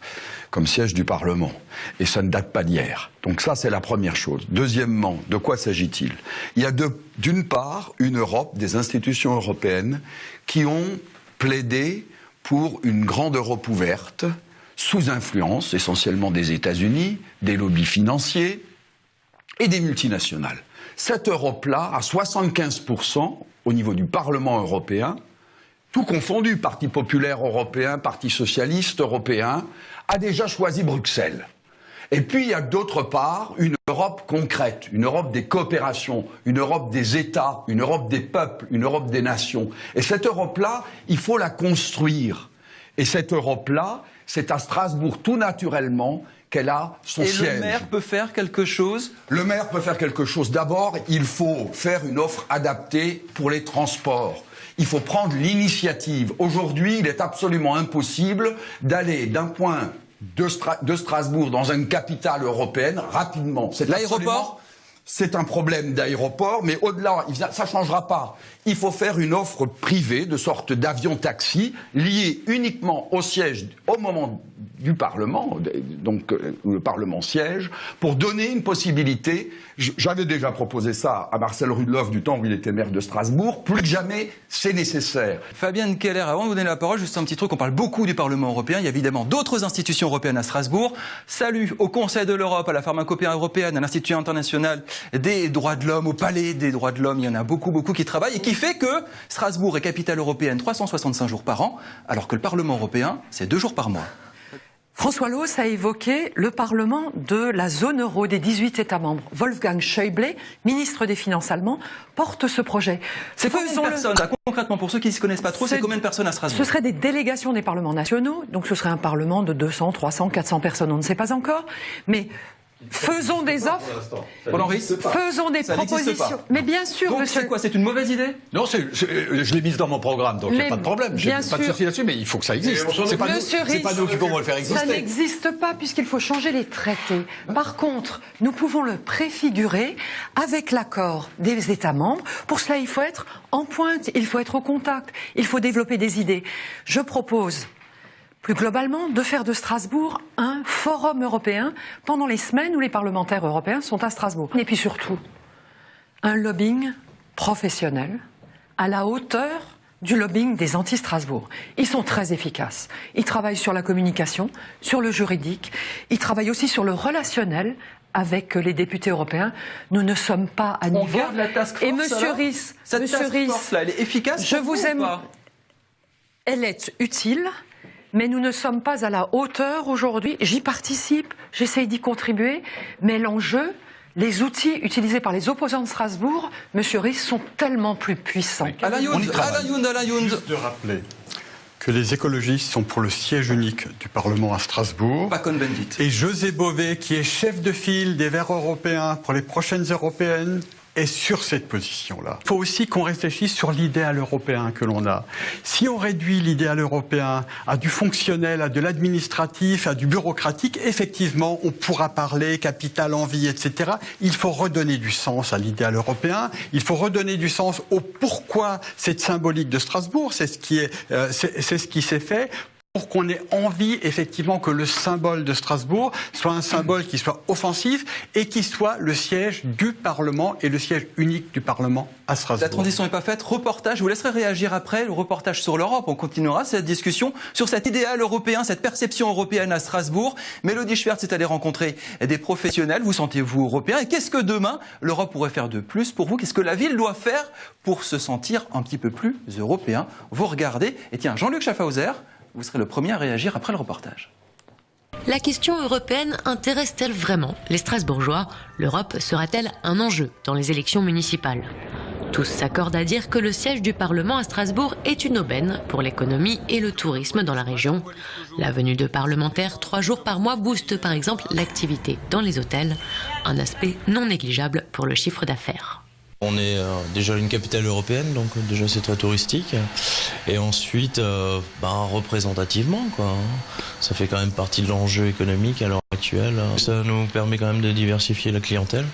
comme siège du Parlement. Et ça ne date pas d'hier. Donc ça, c'est la première chose. Deuxièmement, de quoi s'agit-il ? Il y a d'une part une Europe, des institutions européennes, qui ont plaidé pour une grande Europe ouverte, sous influence essentiellement des États-Unis, des lobbies financiers et des multinationales. Cette Europe-là, à 75% au niveau du Parlement européen, tout confondu, Parti populaire européen, Parti socialiste européen, a déjà choisi Bruxelles. Et puis il y a d'autre part une Europe concrète, une Europe des coopérations, une Europe des États, une Europe des peuples, une Europe des nations. Et cette Europe-là, il faut la construire. Et cette Europe-là, c'est à Strasbourg tout naturellement qu'elle a son siège. Et le maire peut faire quelque chose ? Le maire peut faire quelque chose. D'abord, il faut faire une offre adaptée pour les transports. Il faut prendre l'initiative. Aujourd'hui, il est absolument impossible d'aller d'un point de Strasbourg dans une capitale européenne rapidement. L'aéroport ? C'est un problème d'aéroport, mais au-delà, ça ne changera pas. Il faut faire une offre privée, de sorte d'avion-taxi, liée uniquement au siège, au moment du Parlement, donc où le Parlement siège, pour donner une possibilité. J'avais déjà proposé ça à Marcel Rudloff du temps où il était maire de Strasbourg. Plus que jamais, c'est nécessaire. Fabienne Keller, avant de vous donner la parole, juste un petit truc, on parle beaucoup du Parlement européen. Il y a évidemment d'autres institutions européennes à Strasbourg. Salut au Conseil de l'Europe, à la Pharmacopée européenne, à l'Institut international des droits de l'homme, au Palais des droits de l'homme. Il y en a beaucoup qui travaillent et qui fait que Strasbourg est capitale européenne 365 jours par an, alors que le Parlement européen, c'est 2 jours par mois. François Loos a évoqué le Parlement de la zone euro des 18 États membres. Wolfgang Schäuble, ministre des Finances allemand, porte ce projet. C'est combien de personnes, concrètement, pour ceux qui ne se connaissent pas trop, c'est combien de personnes à Strasbourg ? Ce seraient des délégations des parlements nationaux, donc ce serait un parlement de 200, 300, 400 personnes, on ne sait pas encore, mais... Faisons des offres, faisons des propositions. Mais bien sûr, donc monsieur. C'est quoi ? C'est une mauvaise idée ? Non, je l'ai mise dans mon programme, donc il n'y a pas de problème. J'ai pas de souci là-dessus, mais il faut que ça existe. C'est pas nous qui pouvons le faire exister. Ça n'existe pas puisqu'il faut changer les traités. Par contre, nous pouvons le préfigurer avec l'accord des États membres. Pour cela, il faut être en pointe, il faut être au contact, il faut développer des idées. Je propose plus globalement, de faire de Strasbourg un forum européen pendant les semaines où les parlementaires européens sont à Strasbourg. Et puis surtout, un lobbying professionnel à la hauteur du lobbying des anti-Strasbourg. Ils sont très efficaces. Ils travaillent sur la communication, sur le juridique. Ils travaillent aussi sur le relationnel avec les députés européens. Nous ne sommes pas à niveau. On garde la task force. Et Monsieur Ries, cette task force là, elle est efficace. Je vous aime. Elle est utile. Mais nous ne sommes pas à la hauteur aujourd'hui. J'y participe, j'essaye d'y contribuer, mais l'enjeu, les outils utilisés par les opposants de Strasbourg, Monsieur Ries, sont tellement plus puissants. Alain Youn. Juste de rappeler que les écologistes sont pour le siège unique du Parlement à Strasbourg. Pas Cohn-Bendit. Et José Bové, qui est chef de file des Verts européens pour les prochaines européennes, est sur cette position-là. Il faut aussi qu'on réfléchisse sur l'idéal européen que l'on a. Si on réduit l'idéal européen à du fonctionnel, à de l'administratif, à du bureaucratique, effectivement, on pourra parler capital, envie, etc. Il faut redonner du sens à l'idéal européen. Il faut redonner du sens au pourquoi cette symbolique de Strasbourg. C'est ce qui s'est fait. pour qu'on ait envie effectivement que le symbole de Strasbourg soit un symbole qui soit offensif et qui soit le siège du Parlement et le siège unique du Parlement à Strasbourg. La transition n'est pas faite. Reportage, je vous laisserai réagir après, le reportage sur l'Europe. On continuera cette discussion sur cet idéal européen, cette perception européenne à Strasbourg. Mélodie Schwertz est allée rencontrer des professionnels. Vous sentez-vous européen? Et qu'est-ce que demain l'Europe pourrait faire de plus pour vous? Qu'est-ce que la ville doit faire pour se sentir un petit peu plus européen? Vous regardez. Et tiens, Jean-Luc Schaffhauser, vous serez le premier à réagir après le reportage. La question européenne intéresse-t-elle vraiment les Strasbourgeois? L'Europe sera-t-elle un enjeu dans les élections municipales? Tous s'accordent à dire que le siège du Parlement à Strasbourg est une aubaine pour l'économie et le tourisme dans la région. La venue de parlementaires 3 jours par mois booste par exemple l'activité dans les hôtels, un aspect non négligeable pour le chiffre d'affaires. On est déjà une capitale européenne, donc déjà c'est très touristique. Et ensuite, représentativement, quoi. Ça fait quand même partie de l'enjeu économique à l'heure actuelle. Ça nous permet quand même de diversifier la clientèle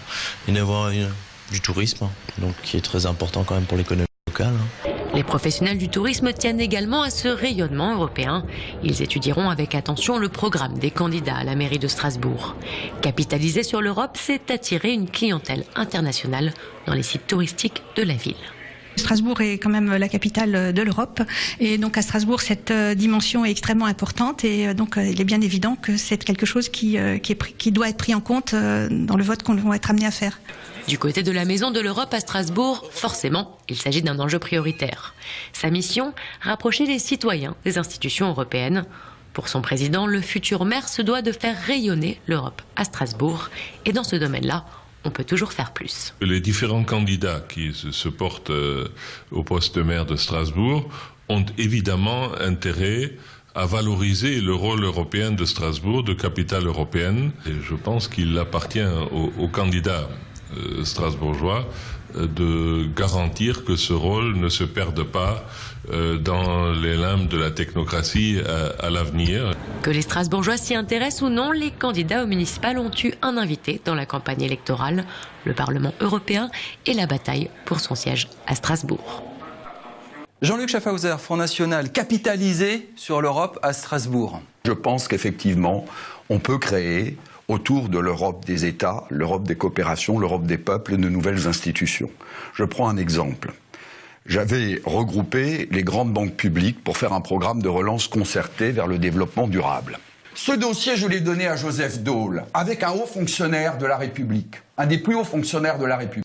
et d'avoir du tourisme, donc qui est très important quand même pour l'économie locale. Les professionnels du tourisme tiennent également à ce rayonnement européen. Ils étudieront avec attention le programme des candidats à la mairie de Strasbourg. Capitaliser sur l'Europe, c'est attirer une clientèle internationale dans les sites touristiques de la ville. Strasbourg est quand même la capitale de l'Europe et donc à Strasbourg cette dimension est extrêmement importante et donc il est bien évident que c'est quelque chose qui doit être pris en compte dans le vote qu'on va être amené à faire. Du côté de la Maison de l'Europe à Strasbourg, forcément, il s'agit d'un enjeu prioritaire. Sa mission, rapprocher les citoyens des institutions européennes. Pour son président, le futur maire se doit de faire rayonner l'Europe à Strasbourg. Et dans ce domaine-là, on peut toujours faire plus. Les différents candidats qui se portent au poste de maire de Strasbourg ont évidemment intérêt à valoriser le rôle européen de Strasbourg, de capitale européenne. Et je pense qu'il appartient aux candidats strasbourgeois de garantir que ce rôle ne se perde pas dans les limbes de la technocratie à l'avenir. Que les Strasbourgeois s'y intéressent ou non, les candidats aux municipales ont eu un invité dans la campagne électorale, le Parlement européen et la bataille pour son siège à Strasbourg. Jean-Luc Schaffhauser, Front National, capitalisé sur l'Europe à Strasbourg. Je pense qu'effectivement, on peut créer autour de l'Europe des États, l'Europe des coopérations, l'Europe des peuples, de nouvelles institutions. Je prends un exemple. J'avais regroupé les grandes banques publiques pour faire un programme de relance concerté vers le développement durable. Ce dossier, je l'ai donné à Joseph Daul, avec un haut fonctionnaire de la République, un des plus hauts fonctionnaires de la République.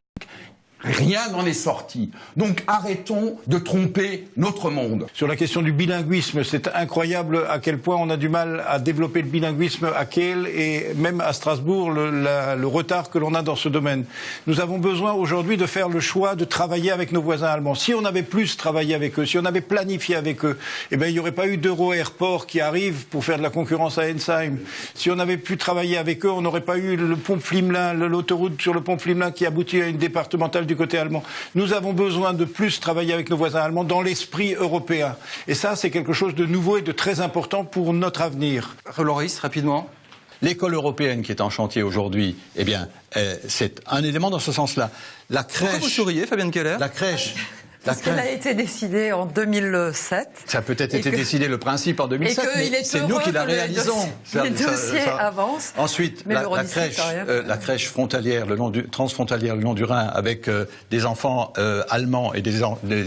Rien n'en est sorti. Donc arrêtons de tromper notre monde. Sur la question du bilinguisme, c'est incroyable à quel point on a du mal à développer le bilinguisme à Kiel et même à Strasbourg, le retard que l'on a dans ce domaine. Nous avons besoin aujourd'hui de faire le choix de travailler avec nos voisins allemands. Si on avait plus travaillé avec eux, si on avait planifié avec eux, il n'y aurait pas eu d'Euro Airport qui arrive pour faire de la concurrence à Ensheim. Si on avait pu travailler avec eux, on n'aurait pas eu le pont Flimelin, l'autoroute sur le pont Flimelin qui aboutit à une départementale du côté allemand. Nous avons besoin de plus travailler avec nos voisins allemands dans l'esprit européen. Et ça, c'est quelque chose de nouveau et de très important pour notre avenir. Loris, rapidement. L'école européenne qui est en chantier aujourd'hui, c'est un élément dans ce sens-là. La crèche. Pourquoi vous souriez, Fabienne Keller? La crèche. Parce qu'elle a été décidée en 2007. Ça a peut-être été décidé le principe en 2007, mais c'est nous qui la réalisons. Les dossiers avancent. Ensuite, la crèche frontalière, transfrontalière, le long du Rhin, avec des enfants allemands et des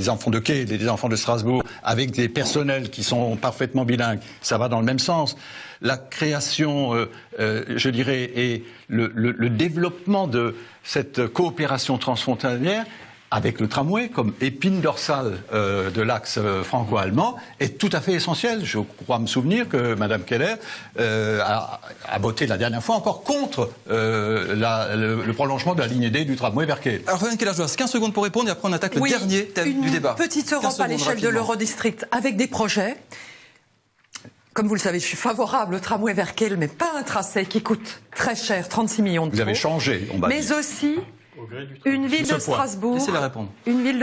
enfants de Kiel et des enfants de Strasbourg, avec des personnels qui sont parfaitement bilingues, ça va dans le même sens. La création, je dirais, et le développement de cette coopération transfrontalière avec le tramway comme épine dorsale de l'axe franco-allemand est tout à fait essentiel. Je crois me souvenir que Mme Keller a voté la dernière fois encore contre le prolongement de la ligne D du tramway vers Kiel. Alors Fabienne Keller, je vous laisse 15 secondes pour répondre et après on attaque le dernier thème du débat. Une petite Europe à l'échelle de l'Eurodistrict avec des projets. Comme vous le savez, je suis favorable au tramway vers Kiel, mais pas un tracé qui coûte très cher, 36 millions d'euros. Vous avez changé, on va dire. Mais aussi une ville de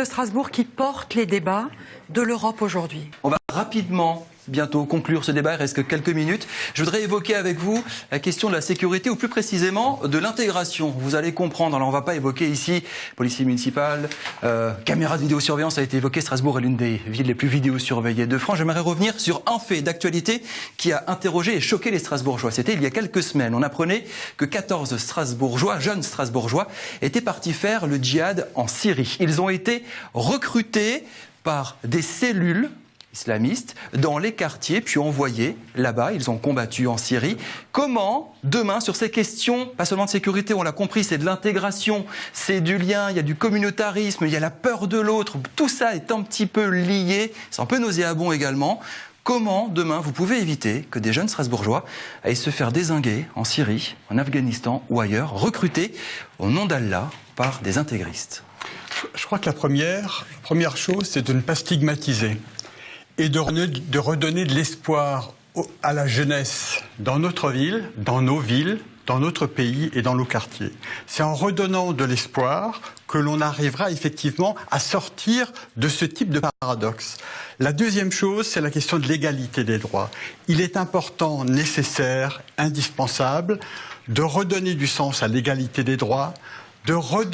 Strasbourg, qui porte les débats de l'Europe aujourd'hui. rapidement bientôt conclure ce débat, il reste que quelques minutes. Je voudrais évoquer avec vous la question de la sécurité, ou plus précisément de l'intégration. Vous allez comprendre, alors on ne va pas évoquer ici policier municipal, caméras de vidéosurveillance a été évoqué. Strasbourg est l'une des villes les plus vidéosurveillées de France. J'aimerais revenir sur un fait d'actualité qui a interrogé et choqué les Strasbourgeois. C'était il y a quelques semaines. On apprenait que 14 Strasbourgeois, jeunes Strasbourgeois, étaient partis faire le djihad en Syrie. Ils ont été recrutés par des cellules islamistes dans les quartiers, puis envoyés là-bas. Ils ont combattu en Syrie. Comment, demain, sur ces questions, pas seulement de sécurité, on l'a compris, c'est de l'intégration, c'est du lien, il y a du communautarisme, il y a la peur de l'autre, tout ça est un petit peu lié, c'est un peu nauséabond également. Comment, demain, vous pouvez éviter que des jeunes Strasbourgeois aillent se faire dézinguer en Syrie, en Afghanistan ou ailleurs, recrutés au nom d'Allah par des intégristes? Je crois que la première chose, c'est de ne pas stigmatiser et de redonner de l'espoir à la jeunesse dans notre ville, dans nos villes, dans notre pays et dans nos quartiers. C'est en redonnant de l'espoir que l'on arrivera effectivement à sortir de ce type de paradoxe. La deuxième chose, c'est la question de l'égalité des droits. Il est important, nécessaire, indispensable de redonner du sens à l'égalité des droits, de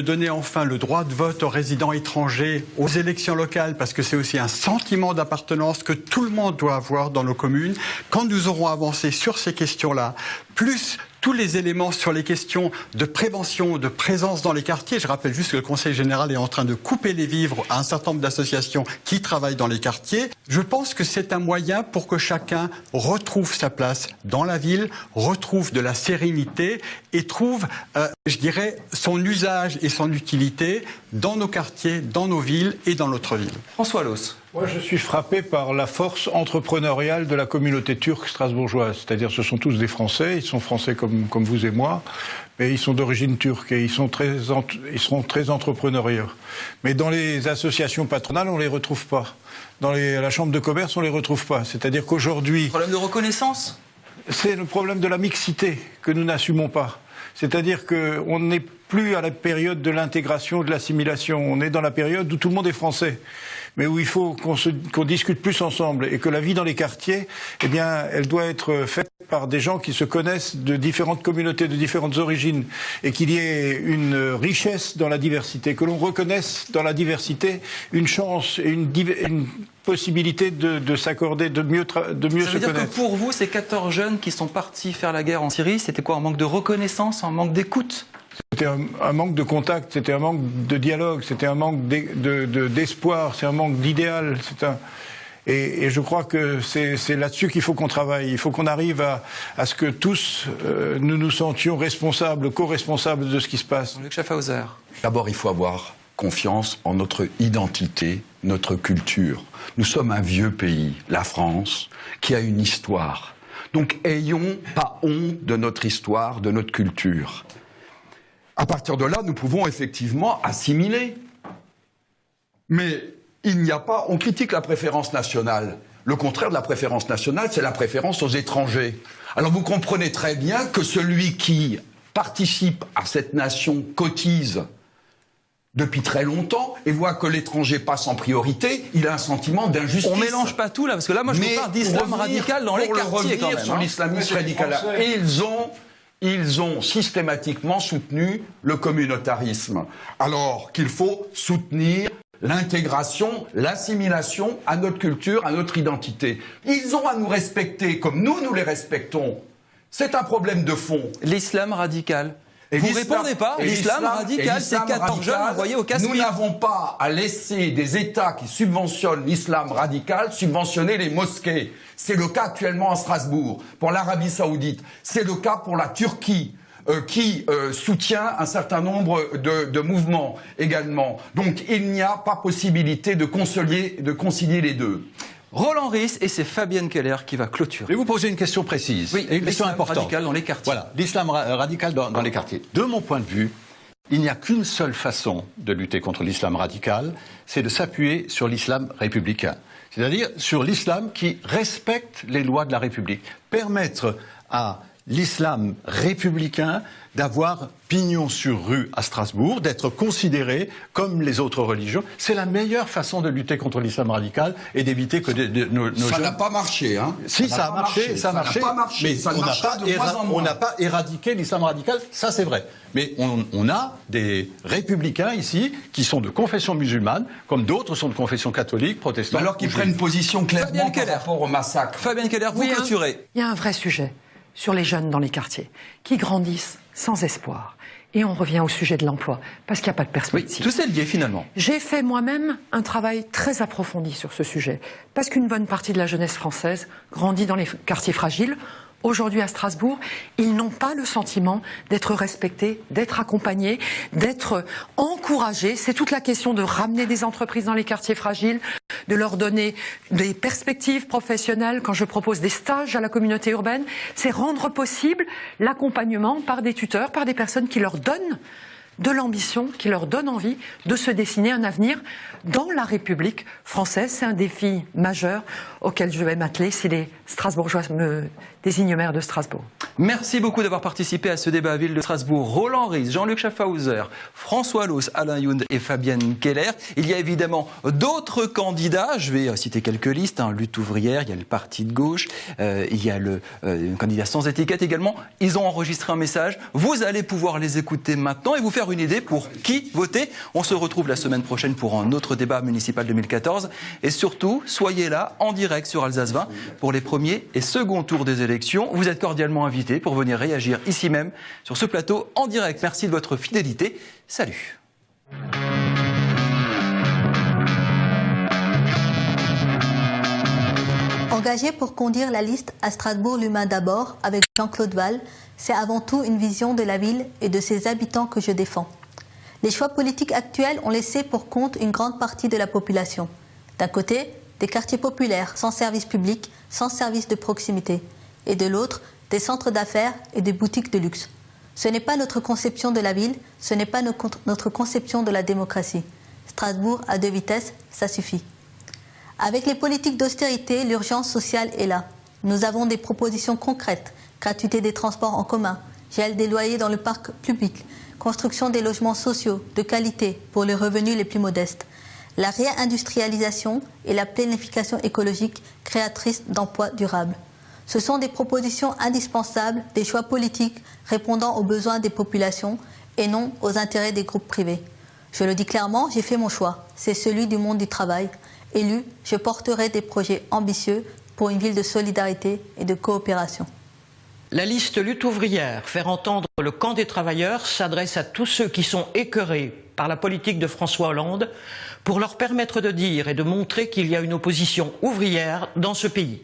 donner enfin le droit de vote aux résidents étrangers aux élections locales, parce que c'est aussi un sentiment d'appartenance que tout le monde doit avoir dans nos communes. Quand nous aurons avancé sur ces questions-là, plus tous les éléments sur les questions de prévention, de présence dans les quartiers. Je rappelle juste que le Conseil général est en train de couper les vivres à un certain nombre d'associations qui travaillent dans les quartiers. Je pense que c'est un moyen pour que chacun retrouve sa place dans la ville, retrouve de la sérénité et trouve, je dirais, son usage et son utilité dans nos quartiers, dans nos villes et dans notre ville. François Loos. Moi, je suis frappé par la force entrepreneuriale de la communauté turque strasbourgeoise. C'est-à-dire, ce sont tous des Français, ils sont français comme vous et moi, mais ils sont d'origine turque et ils seront très entrepreneuriaux. Mais dans les associations patronales, on ne les retrouve pas. Dans la chambre de commerce, on ne les retrouve pas. C'est-à-dire qu'aujourd'hui... Problème de reconnaissance ? C'est le problème de la mixité que nous n'assumons pas. C'est-à-dire qu'on n'est plus à la période de l'intégration, de l'assimilation. On est dans la période où tout le monde est français, mais où il faut qu'on discute plus ensemble et que la vie dans les quartiers, eh bien, elle doit être faite par des gens qui se connaissent de différentes communautés, de différentes origines, et qu'il y ait une richesse dans la diversité, que l'on reconnaisse dans la diversité une chance et une possibilité de s'accorder, de mieux se connaître. Ça veut dire que pour vous, ces 14 jeunes qui sont partis faire la guerre en Syrie, c'était quoi? Un manque de reconnaissance, un manque d'écoute? C'était un manque de contact, c'était un manque de dialogue, c'était un manque d'espoir, c'est un manque d'idéal. Et je crois que c'est là-dessus qu'il faut qu'on travaille. Il faut qu'on arrive à ce que tous nous nous sentions responsables, co-responsables de ce qui se passe. Luc Schaffhauser. D'abord, il faut avoir confiance en notre identité, notre culture. Nous sommes un vieux pays, la France, qui a une histoire. Donc, ayons pas honte de notre histoire, de notre culture. À partir de là, nous pouvons effectivement assimiler. Mais il n'y a pas... On critique la préférence nationale. Le contraire de la préférence nationale, c'est la préférence aux étrangers. Alors vous comprenez très bien que celui qui participe à cette nation cotise depuis très longtemps et voit que l'étranger passe en priorité, il a un sentiment d'injustice. On mélange pas tout là, parce que là, moi, je vous parle d'islam radical dans les quartiers quand même. Sur l'islamisme radical, ils ont systématiquement soutenu le communautarisme, alors qu'il faut soutenir l'intégration, l'assimilation à notre culture, à notre identité. Ils ont à nous respecter comme nous les respectons. C'est un problème de fond. L'islam radical. Vous ne répondez pas, l'islam radical, c'est 14 jeunes envoyés au Casse-Pipe. Nous n'avons pas à laisser des États qui subventionnent l'islam radical subventionner les mosquées. C'est le cas actuellement à Strasbourg, pour l'Arabie Saoudite. C'est le cas pour la Turquie, qui soutient un certain nombre de mouvements également. Donc il n'y a pas possibilité de concilier les deux. Roland Ries, et c'est Fabienne Keller qui va clôturer. Je vais vous poser une question précise, oui, une question importante. Radical dans les quartiers. Voilà, l'islam radical dans les quartiers. De mon point de vue, il n'y a qu'une seule façon de lutter contre l'islam radical, c'est de s'appuyer sur l'islam républicain. C'est-à-dire sur l'islam qui respecte les lois de la République. Permettre à l'islam républicain d'avoir pignon sur rue à Strasbourg, d'être considéré comme les autres religions. C'est la meilleure façon de lutter contre l'islam radical et d'éviter que nos jeunes... Ça n'a pas marché, hein. Si, ça a marché, ça a marché, mais on n'a pas éradiqué l'islam radical, ça c'est vrai. Mais on a des républicains ici qui sont de confession musulmane, comme d'autres sont de confession catholique, protestante. Alors qu'ils prennent position clairement par rapport au massacre. Fabienne Keller, vous clôturez. Il y a un vrai sujet sur les jeunes dans les quartiers qui grandissent sans espoir. Et on revient au sujet de l'emploi, parce qu'il n'y a pas de perspective. Oui, tout est lié finalement. J'ai fait moi-même un travail très approfondi sur ce sujet, parce qu'une bonne partie de la jeunesse française grandit dans les quartiers fragiles. Aujourd'hui à Strasbourg, ils n'ont pas le sentiment d'être respectés, d'être accompagnés, d'être encouragés. C'est toute la question de ramener des entreprises dans les quartiers fragiles, de leur donner des perspectives professionnelles. Quand je propose des stages à la communauté urbaine, c'est rendre possible l'accompagnement par des tuteurs, par des personnes qui leur donnent de l'ambition, qui leur donne envie de se dessiner un avenir dans la République française. C'est un défi majeur auquel je vais m'atteler si les Strasbourgeois me désignent maire de Strasbourg. Merci beaucoup d'avoir participé à ce débat à Ville de Strasbourg. Roland Ries, Jean-Luc Schaffhauser, François Loos, Alain Youn et Fabienne Keller. Il y a évidemment d'autres candidats. Je vais citer quelques listes. Lutte ouvrière, il y a le Parti de gauche, il y a le candidat sans étiquette également. Ils ont enregistré un message. Vous allez pouvoir les écouter maintenant et vous faire une idée pour qui voter. On se retrouve la semaine prochaine pour un autre débat municipal 2014. Et surtout, soyez là en direct sur Alsace 20 pour les premiers et seconds tours des élections. Vous êtes cordialement invités pour venir réagir ici même sur ce plateau en direct. Merci de votre fidélité. Salut. Engagé pour conduire la liste à Strasbourg l'humain d'abord avec Jean-Claude Val, c'est avant tout une vision de la ville et de ses habitants que je défends. Les choix politiques actuels ont laissé pour compte une grande partie de la population. D'un côté, des quartiers populaires sans service public, sans service de proximité. Et de l'autre, des centres d'affaires et des boutiques de luxe. Ce n'est pas notre conception de la ville, ce n'est pas notre conception de la démocratie. Strasbourg à 2 vitesses, ça suffit. Avec les politiques d'austérité, l'urgence sociale est là. Nous avons des propositions concrètes. Gratuité des transports en commun, gel des loyers dans le parc public, construction des logements sociaux de qualité pour les revenus les plus modestes, la réindustrialisation et la planification écologique créatrice d'emplois durables. Ce sont des propositions indispensables, des choix politiques répondant aux besoins des populations et non aux intérêts des groupes privés. Je le dis clairement, j'ai fait mon choix, c'est celui du monde du travail. Élu, je porterai des projets ambitieux pour une ville de solidarité et de coopération. La liste lutte ouvrière, faire entendre le camp des travailleurs, s'adresse à tous ceux qui sont écœurés par la politique de François Hollande pour leur permettre de dire et de montrer qu'il y a une opposition ouvrière dans ce pays.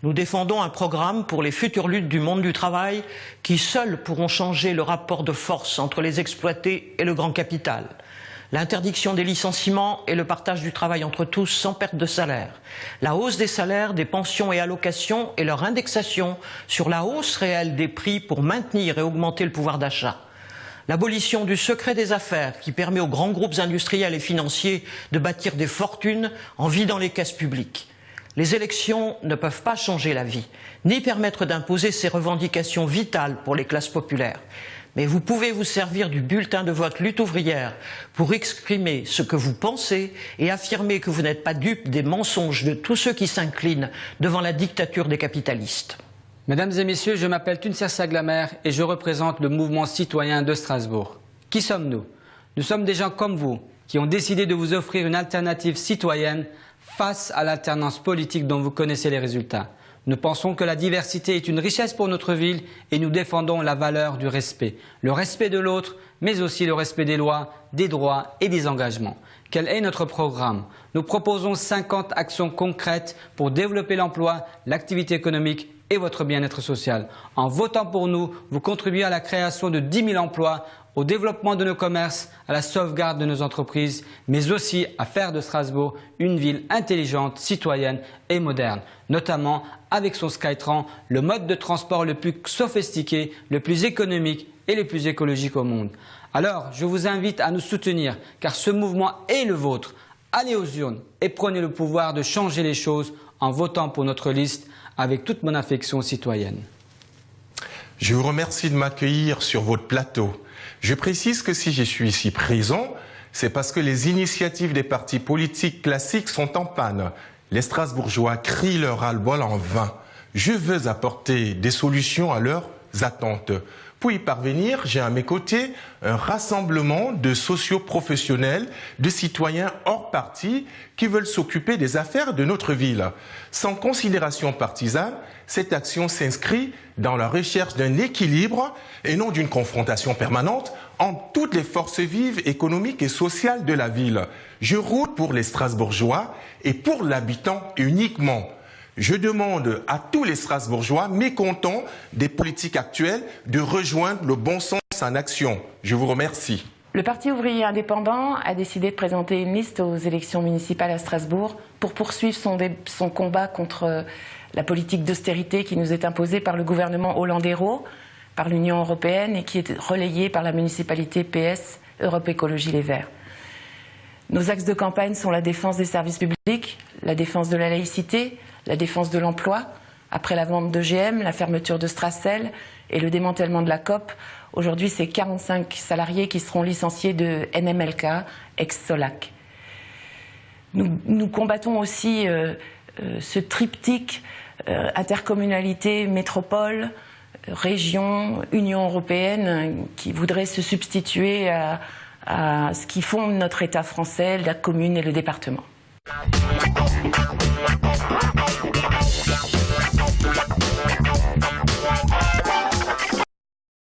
Nous défendons un programme pour les futures luttes du monde du travail qui seules pourront changer le rapport de force entre les exploités et le grand capital. L'interdiction des licenciements et le partage du travail entre tous sans perte de salaire. La hausse des salaires, des pensions et allocations et leur indexation sur la hausse réelle des prix pour maintenir et augmenter le pouvoir d'achat. L'abolition du secret des affaires qui permet aux grands groupes industriels et financiers de bâtir des fortunes en vidant les caisses publiques. Les élections ne peuvent pas changer la vie, ni permettre d'imposer ces revendications vitales pour les classes populaires. Mais vous pouvez vous servir du bulletin de vote lutte ouvrière pour exprimer ce que vous pensez et affirmer que vous n'êtes pas dupe des mensonges de tous ceux qui s'inclinent devant la dictature des capitalistes. Mesdames et messieurs, je m'appelle Tuncer Saglamer et je représente le mouvement citoyen de Strasbourg. Qui sommes-nous? Nous sommes des gens comme vous qui ont décidé de vous offrir une alternative citoyenne face à l'alternance politique dont vous connaissez les résultats. Nous pensons que la diversité est une richesse pour notre ville et nous défendons la valeur du respect. Le respect de l'autre, mais aussi le respect des lois, des droits et des engagements. Quel est notre programme? Nous proposons 50 actions concrètes pour développer l'emploi, l'activité économique et votre bien-être social. En votant pour nous, vous contribuez à la création de 10 000 emplois, au développement de nos commerces, à la sauvegarde de nos entreprises, mais aussi à faire de Strasbourg une ville intelligente, citoyenne et moderne, notamment avec son Skytran, le mode de transport le plus sophistiqué, le plus économique et le plus écologique au monde. Alors, je vous invite à nous soutenir, car ce mouvement est le vôtre. Allez aux urnes et prenez le pouvoir de changer les choses en votant pour notre liste avec toute mon affection citoyenne. Je vous remercie de m'accueillir sur votre plateau. Je précise que si je suis ici présent, c'est parce que les initiatives des partis politiques classiques sont en panne. Les Strasbourgeois crient leur ras-le-bol en vain. Je veux apporter des solutions à leurs attentes. Pour y parvenir, j'ai à mes côtés un rassemblement de socio-professionnels, de citoyens hors parti qui veulent s'occuper des affaires de notre ville. Sans considération partisane, cette action s'inscrit dans la recherche d'un équilibre et non d'une confrontation permanente entre toutes les forces vives économiques et sociales de la ville. Je roule pour les Strasbourgeois et pour l'habitant uniquement. Je demande à tous les Strasbourgeois mécontents des politiques actuelles de rejoindre le bon sens en action. Je vous remercie. Le Parti ouvrier indépendant a décidé de présenter une liste aux élections municipales à Strasbourg pour poursuivre son combat contre la politique d'austérité qui nous est imposée par le gouvernement Hollande-Hérault, par l'Union européenne et qui est relayée par la municipalité PS Europe Écologie Les Verts. Nos axes de campagne sont la défense des services publics, la défense de la laïcité, la défense de l'emploi. Après la vente d'EGM, la fermeture de Strassel et le démantèlement de la COP, aujourd'hui c'est 45 salariés qui seront licenciés de NMLK, ex-Solac. Nous combattons aussi ce triptyque intercommunalité, métropole, région, Union européenne qui voudrait se substituer à ce qui fonde notre État français, la commune et le département.